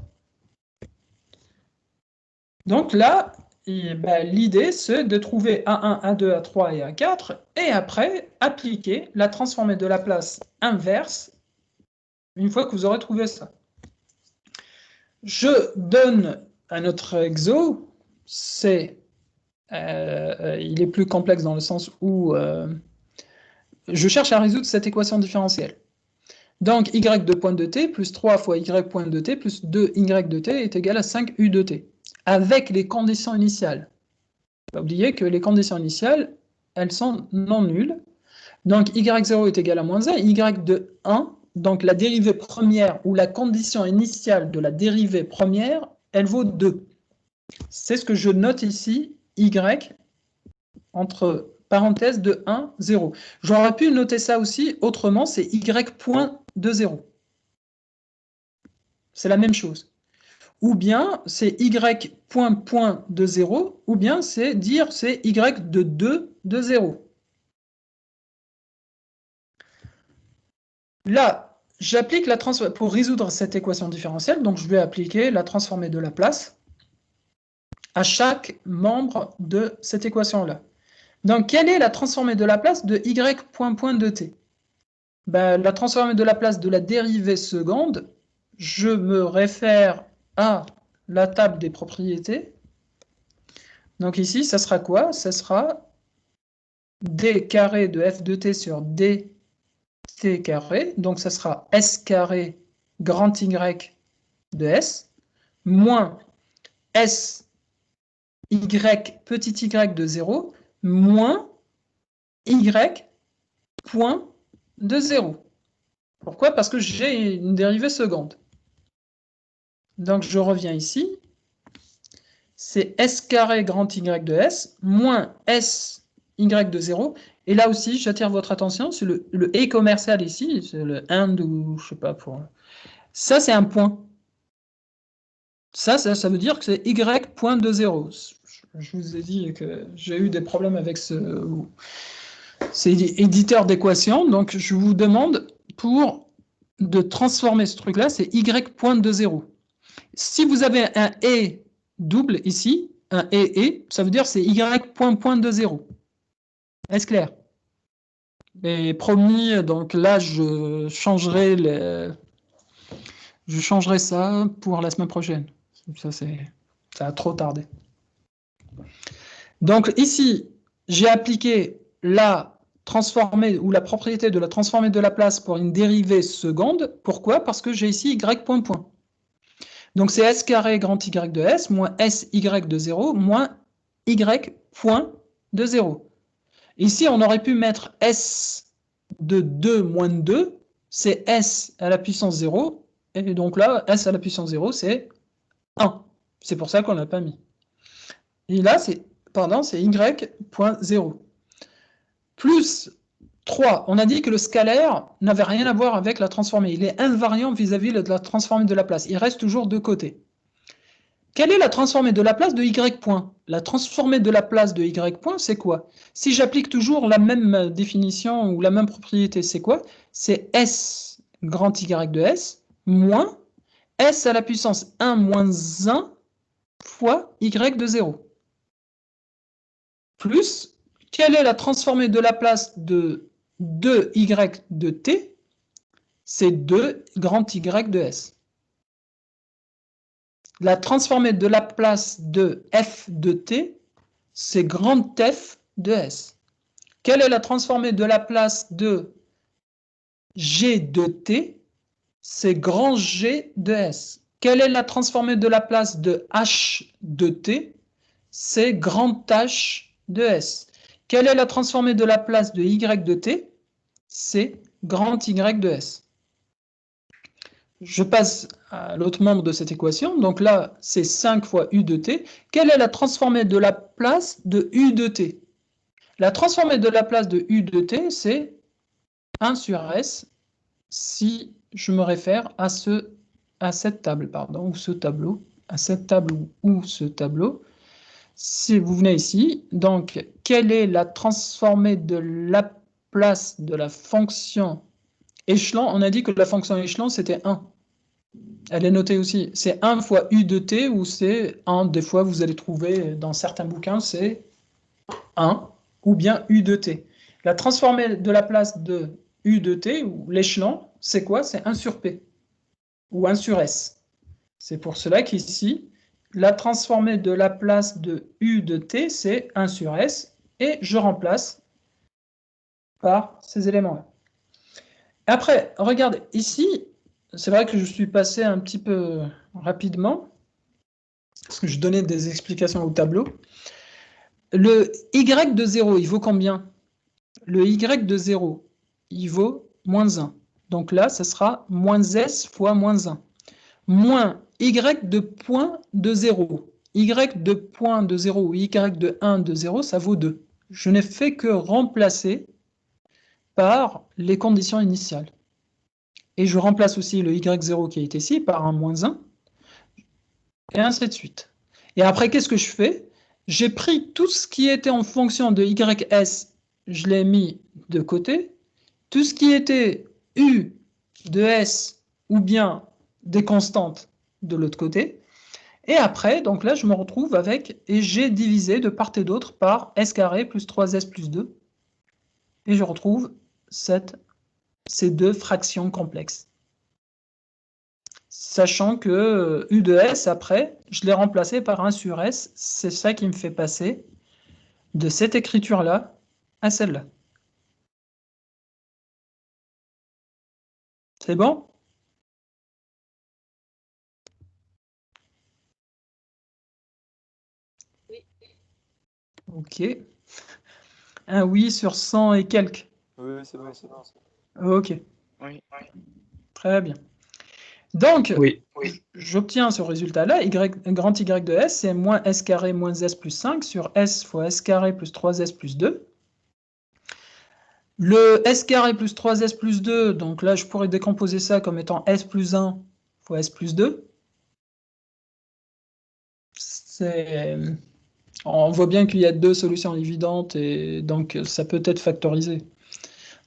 Donc là, l'idée, c'est de trouver A1, A2, A3 et A4, et après, appliquer la transformée de Laplace inverse, une fois que vous aurez trouvé ça. Je donne un autre exo, c'est... il est plus complexe dans le sens où je cherche à résoudre cette équation différentielle. Donc, y de point de t plus 3 fois y point de t plus 2y de t est égal à 5u de t, avec les conditions initiales. Pas oublier que les conditions initiales, elles sont non nulles. Donc, y0 est égal à moins 1, y de 1, donc la dérivée première ou la condition initiale de la dérivée première, elle vaut 2. C'est ce que je note ici, y entre parenthèses de 1, 0. J'aurais pu noter ça aussi autrement, c'est y point de 0. C'est la même chose. Ou bien c'est y point de 0, ou bien c'est dire c'est y de 2 de 0. Là, j'applique la transformée pour résoudre cette équation différentielle, donc je vais appliquer la transformée de Laplace à chaque membre de cette équation-là. Donc, quelle est la transformée de Laplace de y point de t? La transformée de Laplace de la dérivée seconde, je me réfère à la table des propriétés. Donc ici, ça sera quoi? Ça sera d carré de f de t sur dt carré. Donc ça sera s carré grand y de s moins s y petit y de 0, moins y point de 0. Pourquoi? Parce que j'ai une dérivée seconde. Donc, je reviens ici. C'est s carré grand Y de S moins S Y de 0. Et là aussi, j'attire votre attention sur le et commercial ici, c'est le and ou je sais pas pour. Ça, c'est un point. Ça veut dire que c'est Y point de 0. Je vous ai dit que j'ai eu des problèmes avec ces éditeurs d'équations. Donc, je vous demande de transformer ce truc-là, c'est Y point de 0. Si vous avez un et double ici, un et, ça veut dire c'est Y point de 0. Est-ce clair? Et promis, donc là, je changerai ça pour la semaine prochaine. Ça a trop tardé. Donc ici, j'ai appliqué la transformée ou la propriété de la transformée de Laplace pour une dérivée seconde. Pourquoi? Parce que j'ai ici Y point. Donc c'est S carré grand Y de S moins SY de 0 moins Y point de 0. Ici, on aurait pu mettre S de 2 moins 2, c'est S à la puissance 0. Et donc là, S à la puissance 0, c'est 1. C'est pour ça qu'on ne l'a pas mis. Et là, c'est Y point 0. Plus 3, on a dit que le scalaire n'avait rien à voir avec la transformée. Il est invariant vis-à-vis de la transformée de Laplace. Il reste toujours de côté. Quelle est la transformée de Laplace de Y point? La transformée de Laplace de Y point, c'est quoi? Si j'applique toujours la même définition ou la même propriété, c'est quoi? C'est S grand Y de S moins S à la puissance 1 moins 1 fois Y de 0. Plus, quelle est la transformée de Laplace de 2Y de T? C'est 2 grand Y de S. La transformée de Laplace de f de t, c'est grand F de S. Quelle est la transformée de Laplace de g de t? C'est grand G de S. Quelle est la transformée de Laplace de h de t? C'est grand H de S. Quelle est la transformée de Laplace de y de t? C'est grand Y de S. Je passe à l'autre membre de cette équation. Donc là, c'est 5 fois u de t. Quelle est la transformée de Laplace de u de t? La transformée de Laplace de u de t, c'est 1 sur s, si je me réfère à cette table, pardon, ou ce tableau, à cette table ou ce tableau. Si vous venez ici, donc, quelle est la transformée de Laplace de la fonction échelon? On a dit que la fonction échelon, c'était 1. Elle est notée aussi. C'est 1 fois u de t, ou c'est 1. Des fois, vous allez trouver dans certains bouquins, c'est 1, ou bien u de t. La transformée de Laplace de u de t, ou l'échelon, c'est quoi? C'est 1 sur p, ou 1 sur s. C'est pour cela qu'ici, la transformée de Laplace de u de t, c'est 1 sur s, et je remplace par ces éléments-là. Après, regardez, ici, c'est vrai que je suis passé un petit peu rapidement, parce que je donnais des explications au tableau. Le y de 0, il vaut combien? Le y de 0, il vaut moins 1. Donc là, ça sera moins s fois moins 1. Moins y de point de 0. Y de point de 0 ou y de 1 de 0, ça vaut 2. Je n'ai fait que remplacer par les conditions initiales. Et je remplace aussi le y0 qui est ici par un moins 1, et ainsi de suite. Et après, qu'est-ce que je fais? J'ai pris tout ce qui était en fonction de ys, je l'ai mis de côté. Tout ce qui était u de s ou bien des constantes de l'autre côté. Et après, donc là, je me retrouve avec, et j'ai divisé de part et d'autre par s carré plus 3s plus 2. Et je retrouve ces deux fractions complexes. Sachant que u de s, après, je l'ai remplacé par 1 sur s. C'est ça qui me fait passer de cette écriture-là à celle-là. C'est bon? Oui. Ok. Un oui sur 100 et quelques. Oui, c'est bon, c'est bon. Ok, Oui. très bien. Donc, Oui. j'obtiens ce résultat-là, grand Y de S, c'est moins S carré moins S plus 5 sur S fois S carré plus 3S plus 2. Le S carré plus 3S plus 2, donc là, je pourrais décomposer ça comme étant S plus 1 fois S plus 2. On voit bien qu'il y a deux solutions évidentes et donc ça peut être factorisé.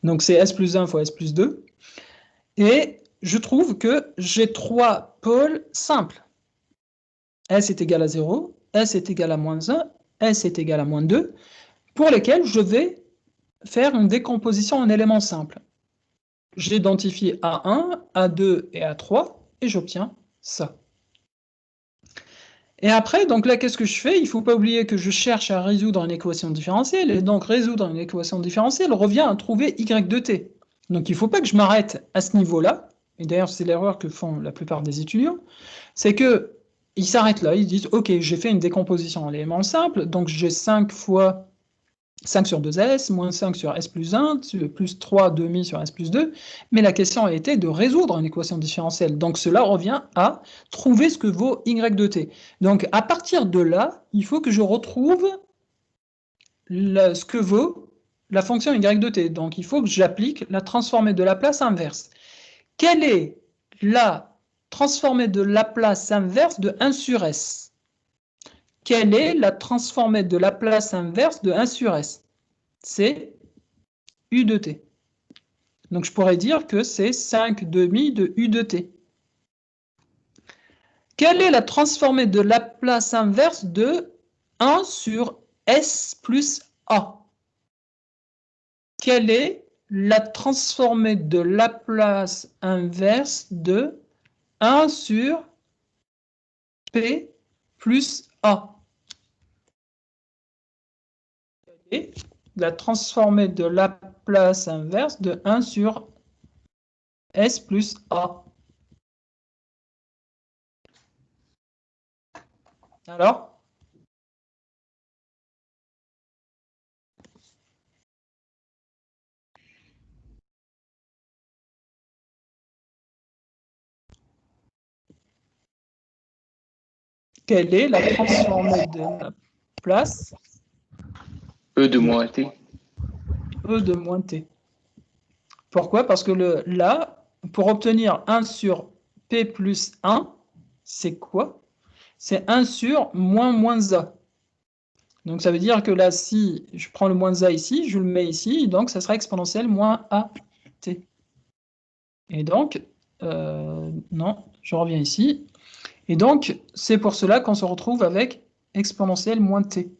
Donc c'est S plus 1 fois S plus 2. Et je trouve que j'ai trois pôles simples. S est égal à 0, S est égal à moins 1, S est égal à moins 2, pour lesquels je vais faire une décomposition en éléments simples. J'identifie A1, A2 et A3 et j'obtiens ça. Et après, donc là, qu'est-ce que je fais? Il ne faut pas oublier que je cherche à résoudre une équation différentielle, et donc résoudre une équation différentielle revient à trouver y de t. Donc il ne faut pas que je m'arrête à ce niveau-là, et d'ailleurs c'est l'erreur que font la plupart des étudiants, c'est qu'ils s'arrêtent là, ils disent « Ok, j'ai fait une décomposition en éléments simples, donc j'ai 5 fois 5 sur 2S, moins 5 sur S plus 1, plus 3 demi sur S plus 2, mais la question a été de résoudre une équation différentielle. Donc cela revient à trouver ce que vaut y de t. Donc à partir de là, il faut que je retrouve ce que vaut la fonction y de t. Donc il faut que j'applique la transformée de Laplace inverse. Quelle est la transformée de Laplace inverse de 1 sur S? Quelle est la transformée de Laplace inverse de 1 sur S? C'est U de t. Donc je pourrais dire que c'est 5 demi de U de t. Quelle est la transformée de Laplace inverse de 1 sur S plus A? Quelle est la transformée de Laplace inverse de 1 sur P plus A? Et la transformée de Laplace inverse de 1 sur S plus A. Alors? Quelle est la transformée de Laplace? E de moins t. E de moins t. Pourquoi? Parce que là, pour obtenir 1 sur P plus 1, c'est quoi? C'est 1 sur moins A. Donc ça veut dire que là, si je prends le moins A ici, je le mets ici, donc ça sera exponentielle moins AT. Et donc, non, je reviens ici. Et donc, c'est pour cela qu'on se retrouve avec exponentielle moins t.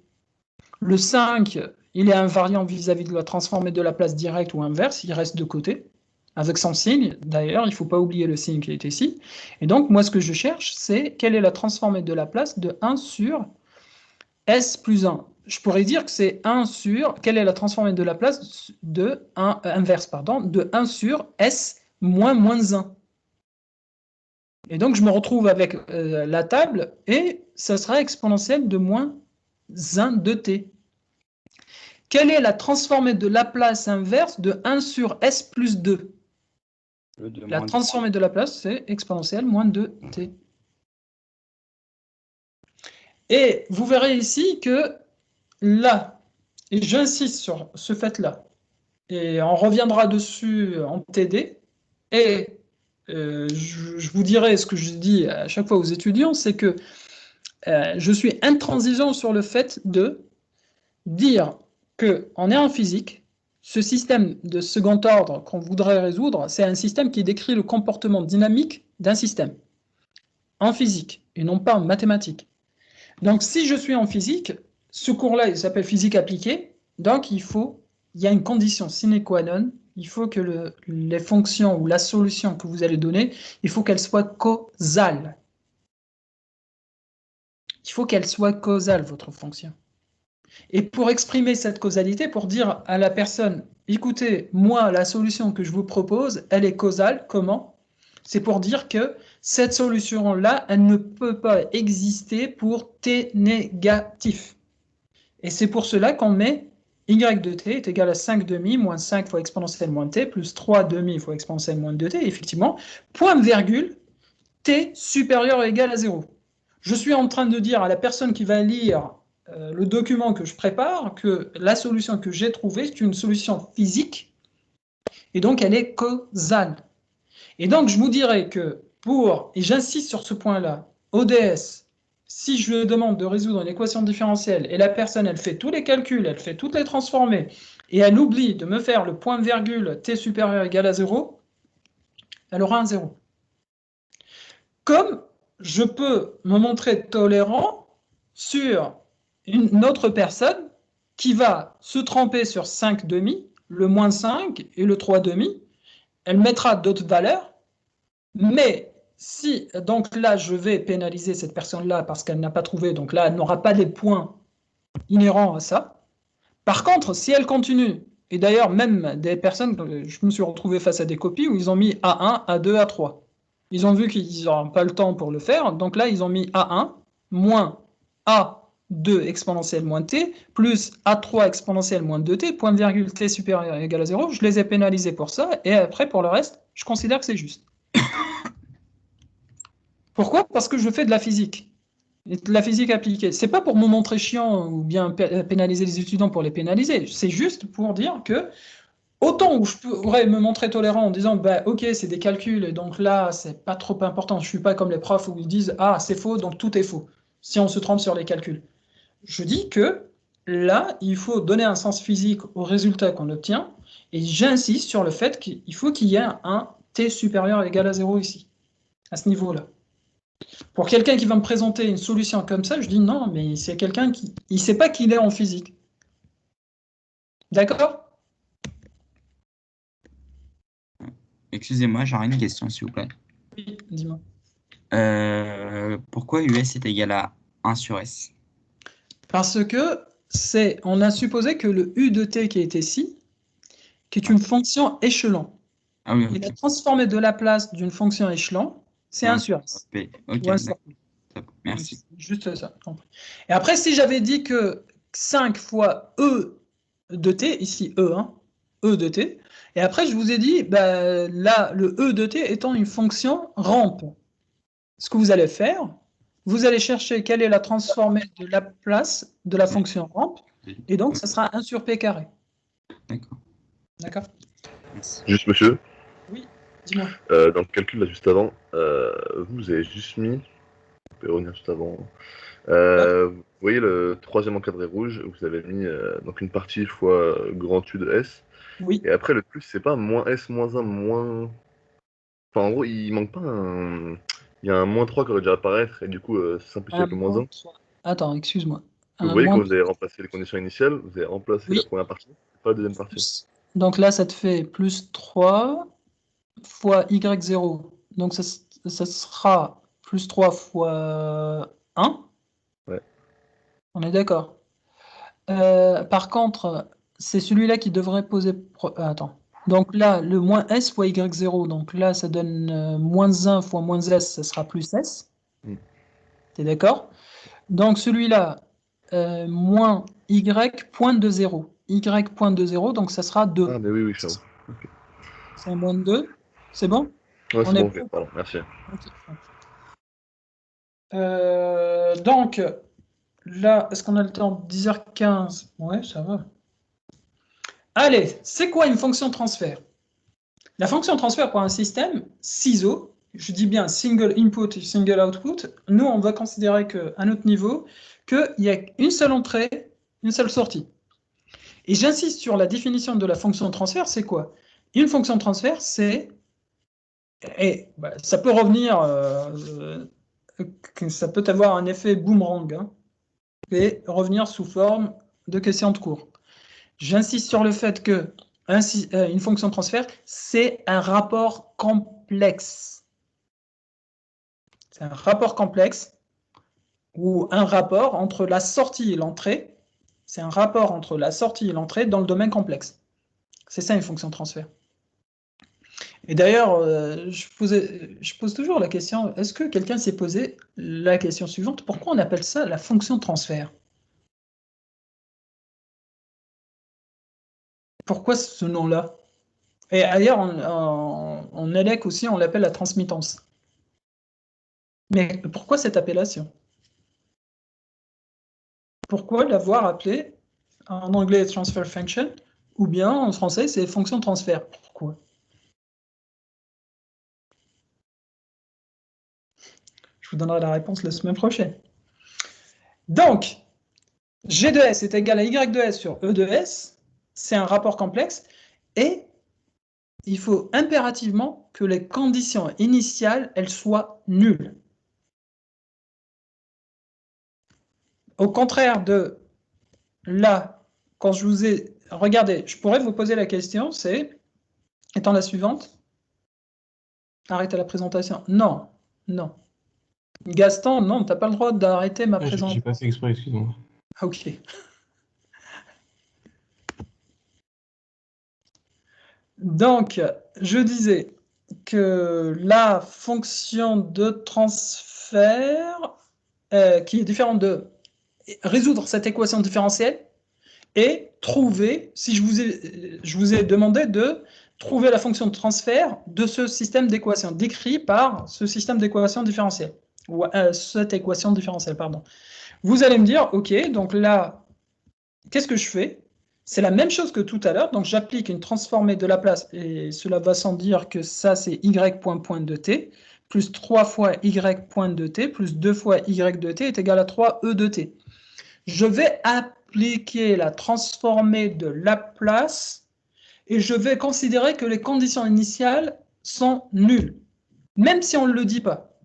Le 5, il est invariant vis-à-vis de la transformée de Laplace directe ou inverse, il reste de côté, avec son signe. D'ailleurs, il ne faut pas oublier le signe qui est ici. Et donc, moi, ce que je cherche, c'est quelle est la transformée de Laplace de 1 sur S plus 1. Je pourrais dire que c'est 1 sur, quelle est la transformée de Laplace de 1, inverse, pardon, de 1 sur S moins 1. Et donc, je me retrouve avec la table, et ça sera exponentielle de moins 1 de t. Quelle est la transformée de Laplace inverse de 1 sur S plus 2? La transformée de Laplace, c'est exponentielle moins 2t. Et vous verrez ici que là, et j'insiste sur ce fait-là, et on reviendra dessus en TD, et je vous dirai ce que je dis à chaque fois aux étudiants, c'est que je suis intransigeant sur le fait de dire qu'on est en physique, ce système de second ordre qu'on voudrait résoudre, c'est un système qui décrit le comportement dynamique d'un système, en physique, et non pas en mathématiques. Donc si je suis en physique, ce cours-là, il s'appelle physique appliquée, donc il y a une condition sine qua non, il faut que les fonctions ou la solution que vous allez donner, il faut qu'elle soit causale. Il faut qu'elle soit causale, votre fonction. Et pour exprimer cette causalité, pour dire à la personne, écoutez, moi, la solution que je vous propose, elle est causale. Comment? C'est pour dire que cette solution-là, elle ne peut pas exister pour t négatif. Et c'est pour cela qu'on met y de t est égal à 5 demi moins 5 fois exponentielle moins t plus 3 demi fois exponentielle moins 2t. Et effectivement, point virgule, t supérieur ou égal à 0. Je suis en train de dire à la personne qui va lire le document que je prépare que la solution que j'ai trouvée, c'est une solution physique, et donc elle est causale. Et donc je vous dirais que et j'insiste sur ce point-là, ODS, si je lui demande de résoudre une équation différentielle, et la personne, elle fait tous les calculs, elle fait toutes les transformées, et elle oublie de me faire le point virgule t supérieur ou égal à 0, elle aura un 0. Comme je peux me montrer tolérant sur une autre personne qui va se tromper sur 5 demi, le moins 5 et le 3 demi, elle mettra d'autres valeurs, mais si, donc là, je vais pénaliser cette personne-là parce qu'elle n'a pas trouvé, donc là, elle n'aura pas des points inhérents à ça. Par contre, si elle continue, et d'ailleurs, même des personnes, je me suis retrouvé face à des copies où ils ont mis A1, A2, A3. Ils ont vu qu'ils n'auront pas le temps pour le faire, donc là, ils ont mis A1 moins A2 exponentielle moins t, plus A3 exponentielle moins 2t, point virgule t supérieur ou égal à 0. Je les ai pénalisés pour ça, et après, pour le reste, je considère que c'est juste. Pourquoi? Parce que je fais de la physique. Et de la physique appliquée. C'est pas pour me montrer chiant ou bien pénaliser les étudiants pour les pénaliser. C'est juste pour dire que autant où je pourrais me montrer tolérant en disant bah, ok, c'est des calculs, et donc là, c'est pas trop important. Je suis pas comme les profs où ils disent ah, c'est faux, donc tout est faux. Si on se trompe sur les calculs. Je dis que là, il faut donner un sens physique au résultat qu'on obtient, et j'insiste sur le fait qu'il faut qu'il y ait un t supérieur ou égal à 0 ici, à ce niveau-là. Pour quelqu'un qui va me présenter une solution comme ça, je dis non, mais c'est quelqu'un qui ne sait pas qu'il est en physique. D'accord? Excusez-moi, j'aurais une question, s'il vous plaît. Oui, dis-moi. Pourquoi US est égal à 1 sur S? Parce que on a supposé que le U de t qui est ici, qui est une fonction échelon. Ah oui, ok. Il a transformé de la place d'une fonction échelon, c'est 1 sur S. Ok, Ou 1 sur P. Merci. Juste ça. Et après, si j'avais dit que 5 fois E de t, ici E, hein, E de t, et après je vous ai dit, bah, là, le E de t étant une fonction rampe, ce que vous allez faire, vous allez chercher quelle est la transformée de la place de la fonction rampe, et donc ça sera 1 sur P carré. D'accord. D'accord? Juste monsieur, Oui, dis-moi. dans le calcul là juste avant, vous avez juste mis, vous pouvez revenir juste avant, vous voyez le troisième encadré rouge, vous avez mis donc une partie fois grand U de S, Oui. et après le plus c'est pas moins S, moins 1, moins... Enfin en gros il manque pas un... Il y a un moins 3 qui aurait dû apparaître, et du coup ça simplifie avec le moins 1. Attends, excuse-moi. Vous voyez quand vous avez remplacé les conditions initiales, vous avez remplacé la première partie, pas la deuxième partie. Donc là, ça te fait plus 3 fois Y0. Donc ça sera plus 3 fois 1. Ouais. On est d'accord. Par contre, c'est celui-là qui devrait poser... Attends. Donc là, le moins S fois Y0. Donc là, ça donne moins 1 fois moins S, ça sera plus S. T'es d'accord? Donc celui-là, moins Y point de 0. Y point de 0, donc ça sera 2. Ah mais oui, je sais. Okay. C'est moins de 2. C'est bon? Ouais, c'est bon, ok, pardon, merci. Okay. Donc, là, est-ce qu'on a le temps? 10h15. Ouais, ça va. Allez, c'est quoi une fonction transfert? La fonction transfert pour un système CISO, je dis bien single input et single output, nous, on va considérer qu'à notre niveau, qu'il y a une seule entrée, une seule sortie. Et j'insiste sur la définition de la fonction transfert, c'est quoi? Une fonction transfert, c'est... Et bah, ça peut revenir... ça peut avoir un effet boomerang, hein, et revenir sous forme de question de cours. J'insiste sur le fait que une fonction transfert, c'est un rapport complexe. C'est un rapport complexe ou un rapport entre la sortie et l'entrée. C'est un rapport entre la sortie et l'entrée dans le domaine complexe. C'est ça une fonction transfert. Et d'ailleurs, je pose toujours la question, est-ce que quelqu'un s'est posé la question suivante, pourquoi on appelle ça la fonction transfert? Pourquoi ce nom-là? Et ailleurs, en ELEC aussi, on l'appelle la transmittance. Mais pourquoi cette appellation? Pourquoi l'avoir appelé en anglais transfer function, ou bien en français c'est fonction de transfert? Pourquoi? Je vous donnerai la réponse la semaine prochaine. Donc, G de S est égal à Y de S sur E de S, c'est un rapport complexe, et il faut impérativement que les conditions initiales, elles soient nulles. Au contraire de là, quand je vous ai... Regardez, je pourrais vous poser la question, c'est, étant la suivante, arrêtez la présentation. Non, non. Gaston, non, tu n'as pas le droit d'arrêter ma présentation. J'ai pas fait exprès, excuse-moi. Ok. Donc, je disais que la fonction de transfert, qui est différente de résoudre cette équation différentielle, et trouver, si je vous ai demandé de trouver la fonction de transfert de ce système d'équations, décrit par ce système d'équations différentielles, ou cette équation différentielle, pardon. Vous allez me dire, ok, donc là, qu'est-ce que je fais? C'est la même chose que tout à l'heure, donc j'applique une transformée de la place, et cela va sans dire que ça c'est y point de t, plus 3 fois y point de t, plus 2 fois y de t est égal à 3 e de t. Je vais appliquer la transformée de Laplace et je vais considérer que les conditions initiales sont nulles, même si on ne le dit pas.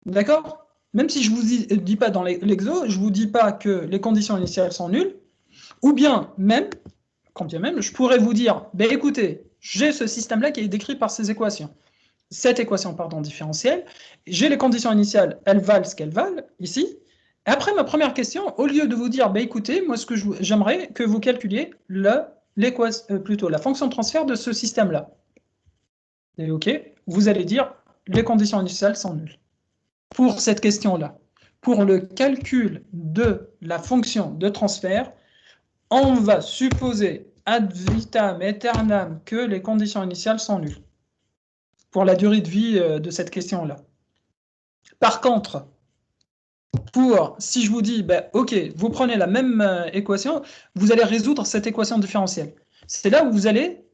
D'accord? Même si je ne vous dis pas dans l'exo, je ne vous dis pas que les conditions initiales sont nulles, ou bien même, quand bien même, je pourrais vous dire, ben écoutez, j'ai ce système-là qui est décrit par ces équations. Cette équation, pardon, différentielle, j'ai les conditions initiales, elles valent ce qu'elles valent, ici. Après ma première question, au lieu de vous dire, bah, écoutez, moi ce que j'aimerais que vous calculiez plutôt la fonction de transfert de ce système-là. Et ok, vous allez dire, les conditions initiales sont nulles. Pour cette question-là, pour le calcul de la fonction de transfert, on va supposer ad vitam aeternam que les conditions initiales sont nulles. Pour la durée de vie de cette question-là. Par contre, si je vous dis, ben, ok, vous prenez la même équation, vous allez résoudre cette équation différentielle. C'est là où vous allez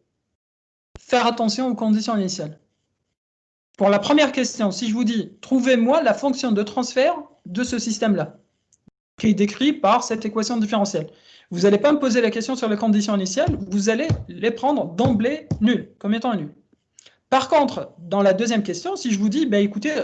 faire attention aux conditions initiales. Pour la première question, si je vous dis, trouvez-moi la fonction de transfert de ce système-là, qui est décrit par cette équation différentielle. Vous n'allez pas me poser la question sur les conditions initiales, vous allez les prendre d'emblée nulles, comme étant nulles. Par contre, dans la deuxième question, si je vous dis, bah, écoutez,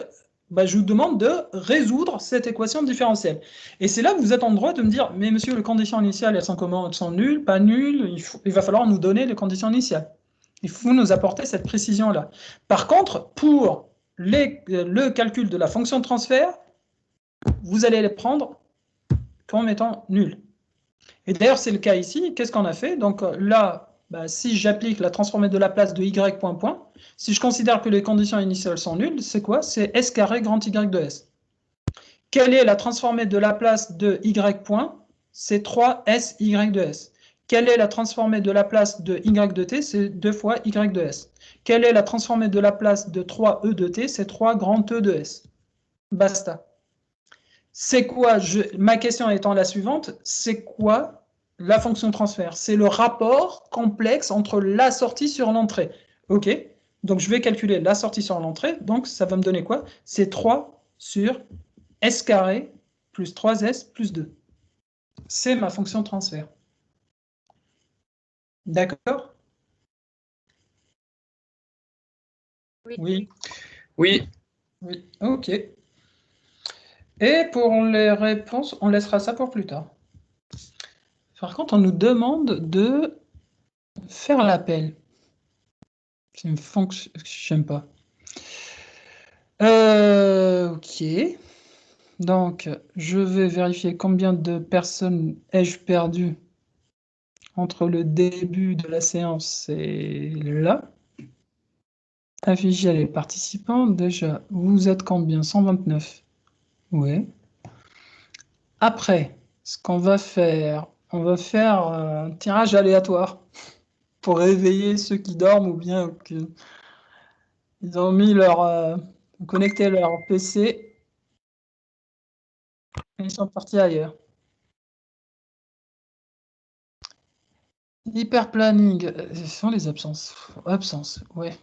je vous demande de résoudre cette équation différentielle. Et c'est là que vous êtes en droit de me dire, mais monsieur, les conditions initiales, elles sont comment? Elles sont nulles, pas nulles? Il va falloir nous donner les conditions initiales. Il faut nous apporter cette précision-là. Par contre, pour le calcul de la fonction de transfert, vous allez les prendre comme étant nuls. Et d'ailleurs, c'est le cas ici. Qu'est-ce qu'on a fait? Donc là, si j'applique la transformée de Laplace de y point, si je considère que les conditions initiales sont nulles, c'est quoi? C'est s carré grand y de s. Quelle est la transformée de Laplace de y point? C'est 3sy de s. Quelle est la transformée de Laplace de y de t? C'est 2 fois y de s. Quelle est la transformée de Laplace de 3e de t? C'est 3 grand e de s. Basta. C'est quoi, ma question étant la suivante, c'est quoi la fonction de transfert? C'est le rapport complexe entre la sortie sur l'entrée. Ok, donc je vais calculer la sortie sur l'entrée, donc ça va me donner quoi? C'est 3 sur s carré plus 3s plus 2. C'est ma fonction de transfert. D'accord? Oui. Oui. Oui, ok. Et pour les réponses, on laissera ça pour plus tard. Par contre, on nous demande de faire l'appel. C'est une fonction que j'aime pas. Ok. Donc, je vais vérifier combien de personnes ai-je perdu entre le début de la séance et là. Afficher les participants. Déjà, vous êtes combien? 129. Oui. Après, ce qu'on va faire, on va faire un tirage aléatoire pour réveiller ceux qui dorment ou bien qu'ils ont mis connecté leur PC et ils sont partis ailleurs. Hyperplanning, ce sont les absences. Absence, ouais.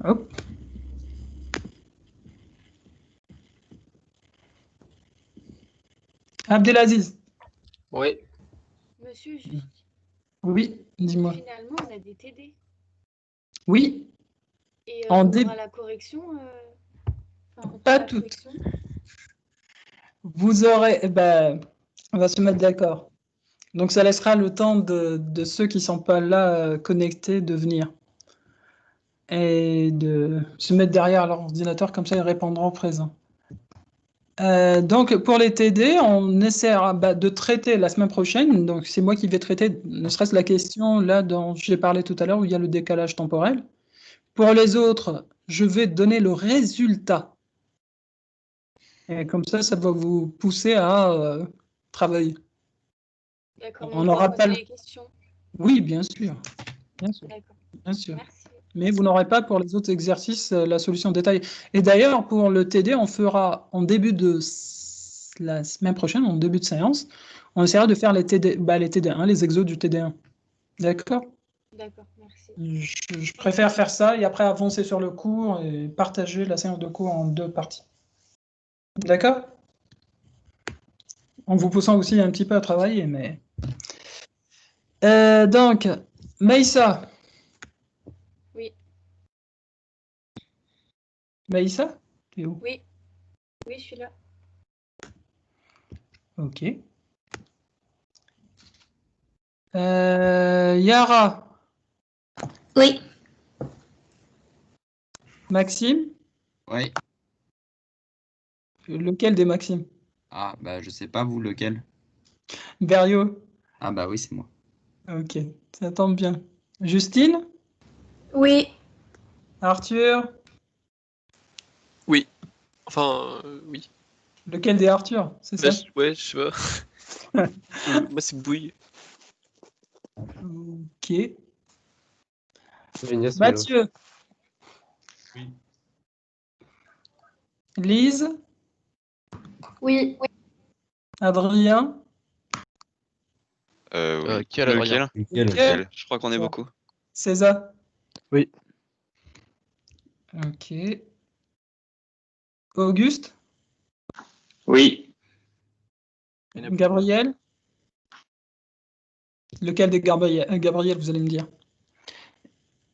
Hop. Abdelaziz. Oui. Monsieur, juste, Oui, dis-moi. finalement, on a des TD. Oui, Et En on dé- aura la correction. Enfin, on Pas fera la toutes. correction. vous aurez. On va se mettre d'accord. Donc, ça laissera le temps de ceux qui ne sont pas là connectés de venir. Et de se mettre derrière leur ordinateur, comme ça, ils répondront présent. Donc, pour les TD, on essaiera de traiter la semaine prochaine. Donc, c'est moi qui vais traiter, ne serait-ce la question là dont j'ai parlé tout à l'heure, où il y a le décalage temporel. Pour les autres, je vais donner le résultat. Et comme ça va vous pousser à travailler. D'accord, On on pourra n'aura pas poser le... des questions. Oui, bien sûr. Bien sûr. D'accord, Bien sûr. merci. Mais vous n'aurez pas pour les autres exercices la solution détaillée. Et d'ailleurs, pour le TD, on fera en début de la semaine prochaine, en début de séance, on essaiera de faire les TD1, les exos du TD1. D'accord? D'accord, merci. Je préfère faire ça et après avancer sur le cours et partager la séance de cours en 2 parties. D'accord? En vous poussant aussi un petit peu à travailler, mais... donc, Maïssa. Oui. Maïssa? T'es où? Oui. Oui, je suis là. Ok. Yara. Oui. Maxime? Oui. Lequel des Maxime? Ah, bah, je sais pas, vous, lequel? Berriot? Ah, bah oui, c'est moi. Ok, ça tombe bien. Justine? Oui. Arthur? Oui. Enfin, oui. Lequel des Arthur? C'est ça? Ouais, je sais pas. Moi, c'est Bouille. Ok. Agnès Malo. Mathieu? Oui. Lise? Oui. Adrien? Oui. Qui a l'Adrien? Lequel? Lequel? Lequel? Je crois qu'on est beaucoup. César? Oui. Ok. Auguste? Oui. Gabriel? Lequel des Gabriel, vous allez me dire?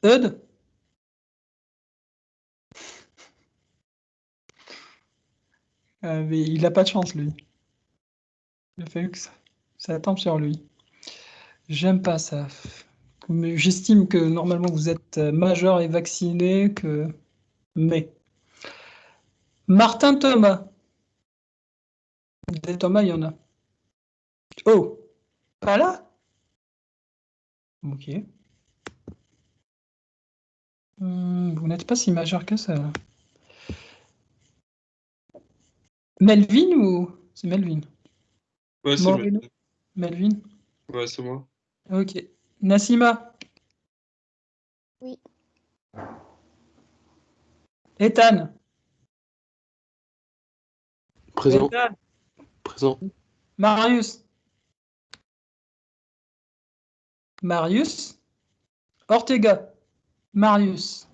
Eudes? Mais il n'a pas de chance, lui. Il a fallu que ça tombe sur lui. J'aime pas ça. Mais j'estime que normalement vous êtes majeur et vacciné, mais. Martin Thomas. Des Thomas, il y en a. Oh! Pas là? Ok. Vous n'êtes pas si majeur que ça. Melvin ou... C'est Melvin. Ouais, c'est moi. Moreno? Melvin? Ouais, c'est moi. Ok. Nassima? Oui. Ethan? Présent. Ethan? Présent. Marius? Marius? Ortega? Marius?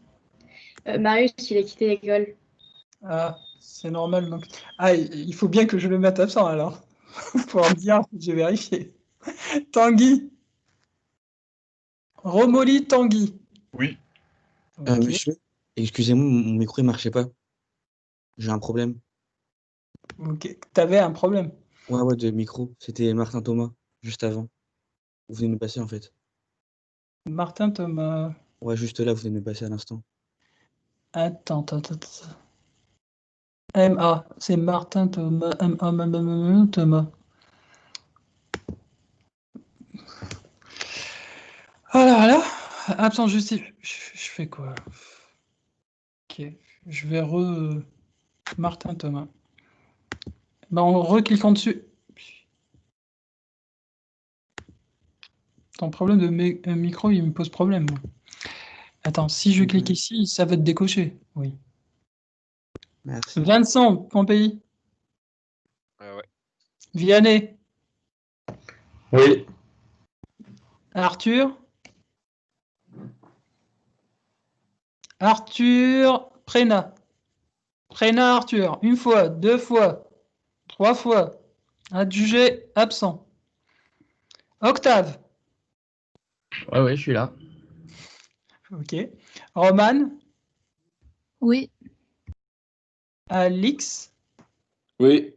Marius, il a quitté l'école. Ah, c'est normal. Donc... Ah, il faut bien que je le mette absent alors. Pour dire, j'ai vérifié. Tanguy? Romoli Tanguy? Oui. Ok. Monsieur, excusez-moi, mon micro il marchait pas. J'ai un problème. Ok. T'avais un problème. Ouais, de micro. C'était Martin Thomas, juste avant. Vous venez de nous passer en fait. Martin Thomas. Ouais, juste là, vous venez de nous passer à l'instant. Attends. MA, c'est Martin Thomas. MA, Thomas. Alors là, absent justifié. Je fais quoi? Ok. Ok. Je vais Martin Thomas. Ben, en recliquant dessus. Ton problème de micro, il me pose problème. Moi. Attends, si je clique ici, ça va te décocher. Oui. Merci. Vincent, Pompéi. Ouais. Vianney. Oui. Arthur. Arthur Prénat. Prénat Arthur. Une fois, 2 fois, 3 fois. Adjugé absent. Octave. Ouais, je suis là. Ok. Roman. Oui. Alix. Oui.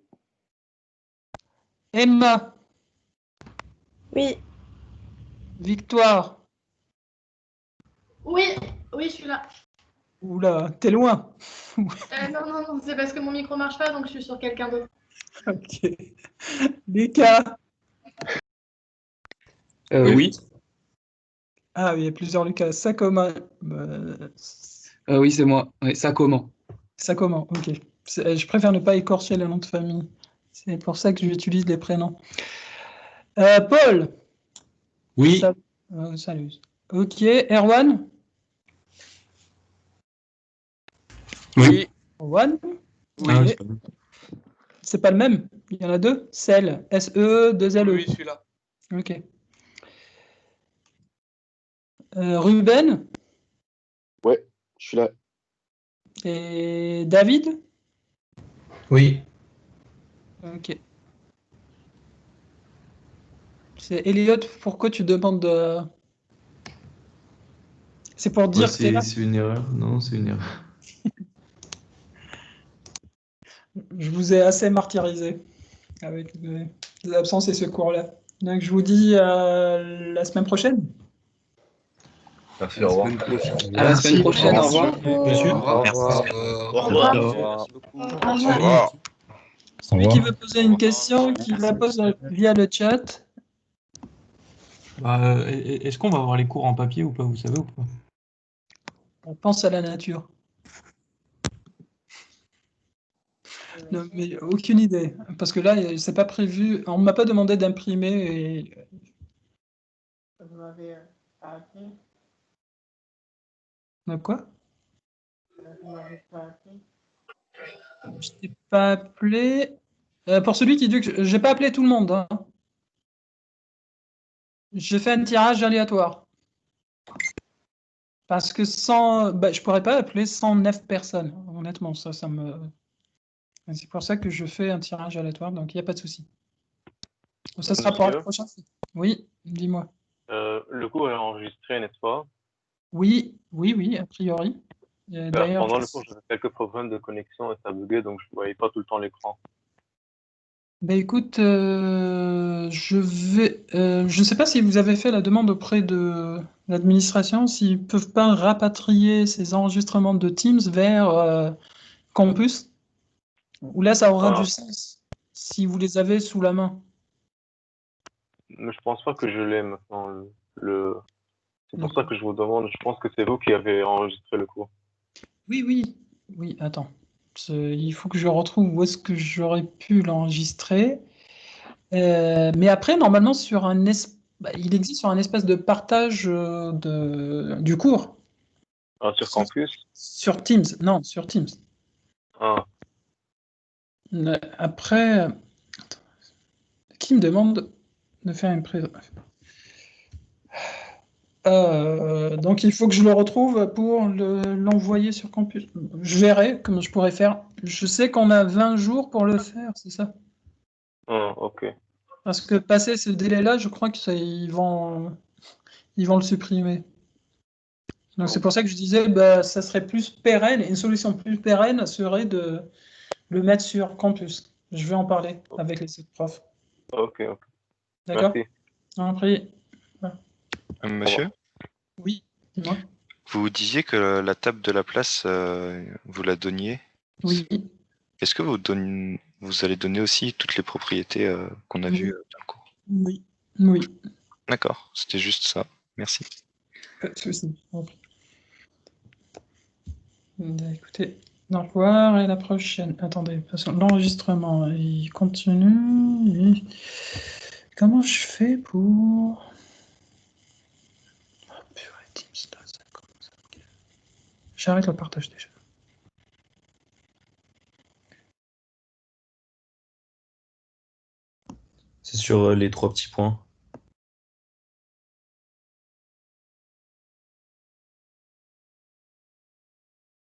Emma. Oui. Victoire. Oui. Oui, je suis là. Oula, t'es loin. Non, c'est parce que mon micro marche pas, donc je suis sur quelqu'un d'autre. Ok. Lucas. Oui. Ah, il y a plusieurs Lucas. Sakoma. Oui, c'est moi. Oui, ça comment? Sakoma, ok. Je préfère ne pas écorcher le nom de famille. C'est pour ça que j'utilise les prénoms. Paul. Oui. Salut. Ok. Erwan. Oui. Erwan. Ah, Ok. c'est pas bon. C'est pas le même. Il y en a deux. Sel. S-E, 2-L-E. Oui, celui-là. Ok. Ruben. Ouais, je suis là. Et David. Oui. Ok. C'est Elliot, pourquoi tu demandes C'est pour dire que t'es là. C'est une erreur. Non, c'est une erreur. Je vous ai assez martyrisé avec les absences et ce cours-là. Donc je vous dis la semaine prochaine. Merci, À au la revoir. semaine prochaine. À la semaine prochaine, au Merci revoir. beaucoup. Monsieur. Au revoir. Au Au revoir. revoir. Merci beaucoup. Au Au revoir. revoir. Celui qui veut poser une question, qui la pose via le chat. Est-ce qu'on va avoir les cours en papier ou pas, vous savez ou pas? On pense à la nature. Non, mais aucune idée. Parce que là, c'est pas prévu. On ne m'a pas demandé d'imprimer. Et... Vous m'avez pas appelé. Quoi? Vous m'avez pas appelé. Je t'ai pas appelé. Pour celui qui dit que j'ai pas appelé tout le monde. Hein. J'ai fait un tirage aléatoire. Parce que je pourrais pas appeler 109 personnes. Honnêtement, ça me. C'est pour ça que je fais un tirage aléatoire, donc il n'y a pas de souci. Ça sera pour la Monsieur, prochaine fois. Oui, dis-moi. le cours est enregistré, n'est-ce pas? Oui, a priori. D'ailleurs, Pendant le cours, j'avais quelques problèmes de connexion et ça buguait, donc je ne voyais pas tout le temps l'écran. bah écoute, je ne sais pas si vous avez fait la demande auprès de l'administration, s'ils ne peuvent pas rapatrier ces enregistrements de Teams vers Campus, où là, ça aura du sens si vous les avez sous la main. Mais je pense pas que je l'ai maintenant. C'est pour ça que je vous demande. Je pense que c'est vous qui avez enregistré le cours. Oui, attends. Il faut que je retrouve où est-ce que j'aurais pu l'enregistrer. Mais après, normalement, il existe sur un espace de partage du cours. Ah, sur campus? Sur Teams. Non, sur Teams. Ah, Après, attends. Qui me demande de faire une présentation? Donc il faut que je le retrouve pour l'envoyer sur campus. Je verrai comment je pourrais faire. Je sais qu'on a 20 jours pour le faire, c'est ça? ok. Parce que passer ce délai-là, je crois qu'ils vont le supprimer. Donc c'est pour ça que je disais, ça serait plus pérenne, une solution plus pérenne serait de le mettre sur campus. Je vais en parler avec les autres profs. Ok. D'accord? Merci. Après. Monsieur, Oui, dis-moi. vous disiez que la table de la place, vous la donniez. Oui. Est-ce que vous allez donner aussi toutes les propriétés qu'on a vues dans le cours? Oui. D'accord, c'était juste ça. Merci. Pas de souci. Écoutez, au revoir et à la prochaine. Attendez, parce que l'enregistrement, il continue. Comment je fais pour... Oh, purée, Teams, là, ça commence à... J'arrête le partage déjà. C'est sur les 3 petits points.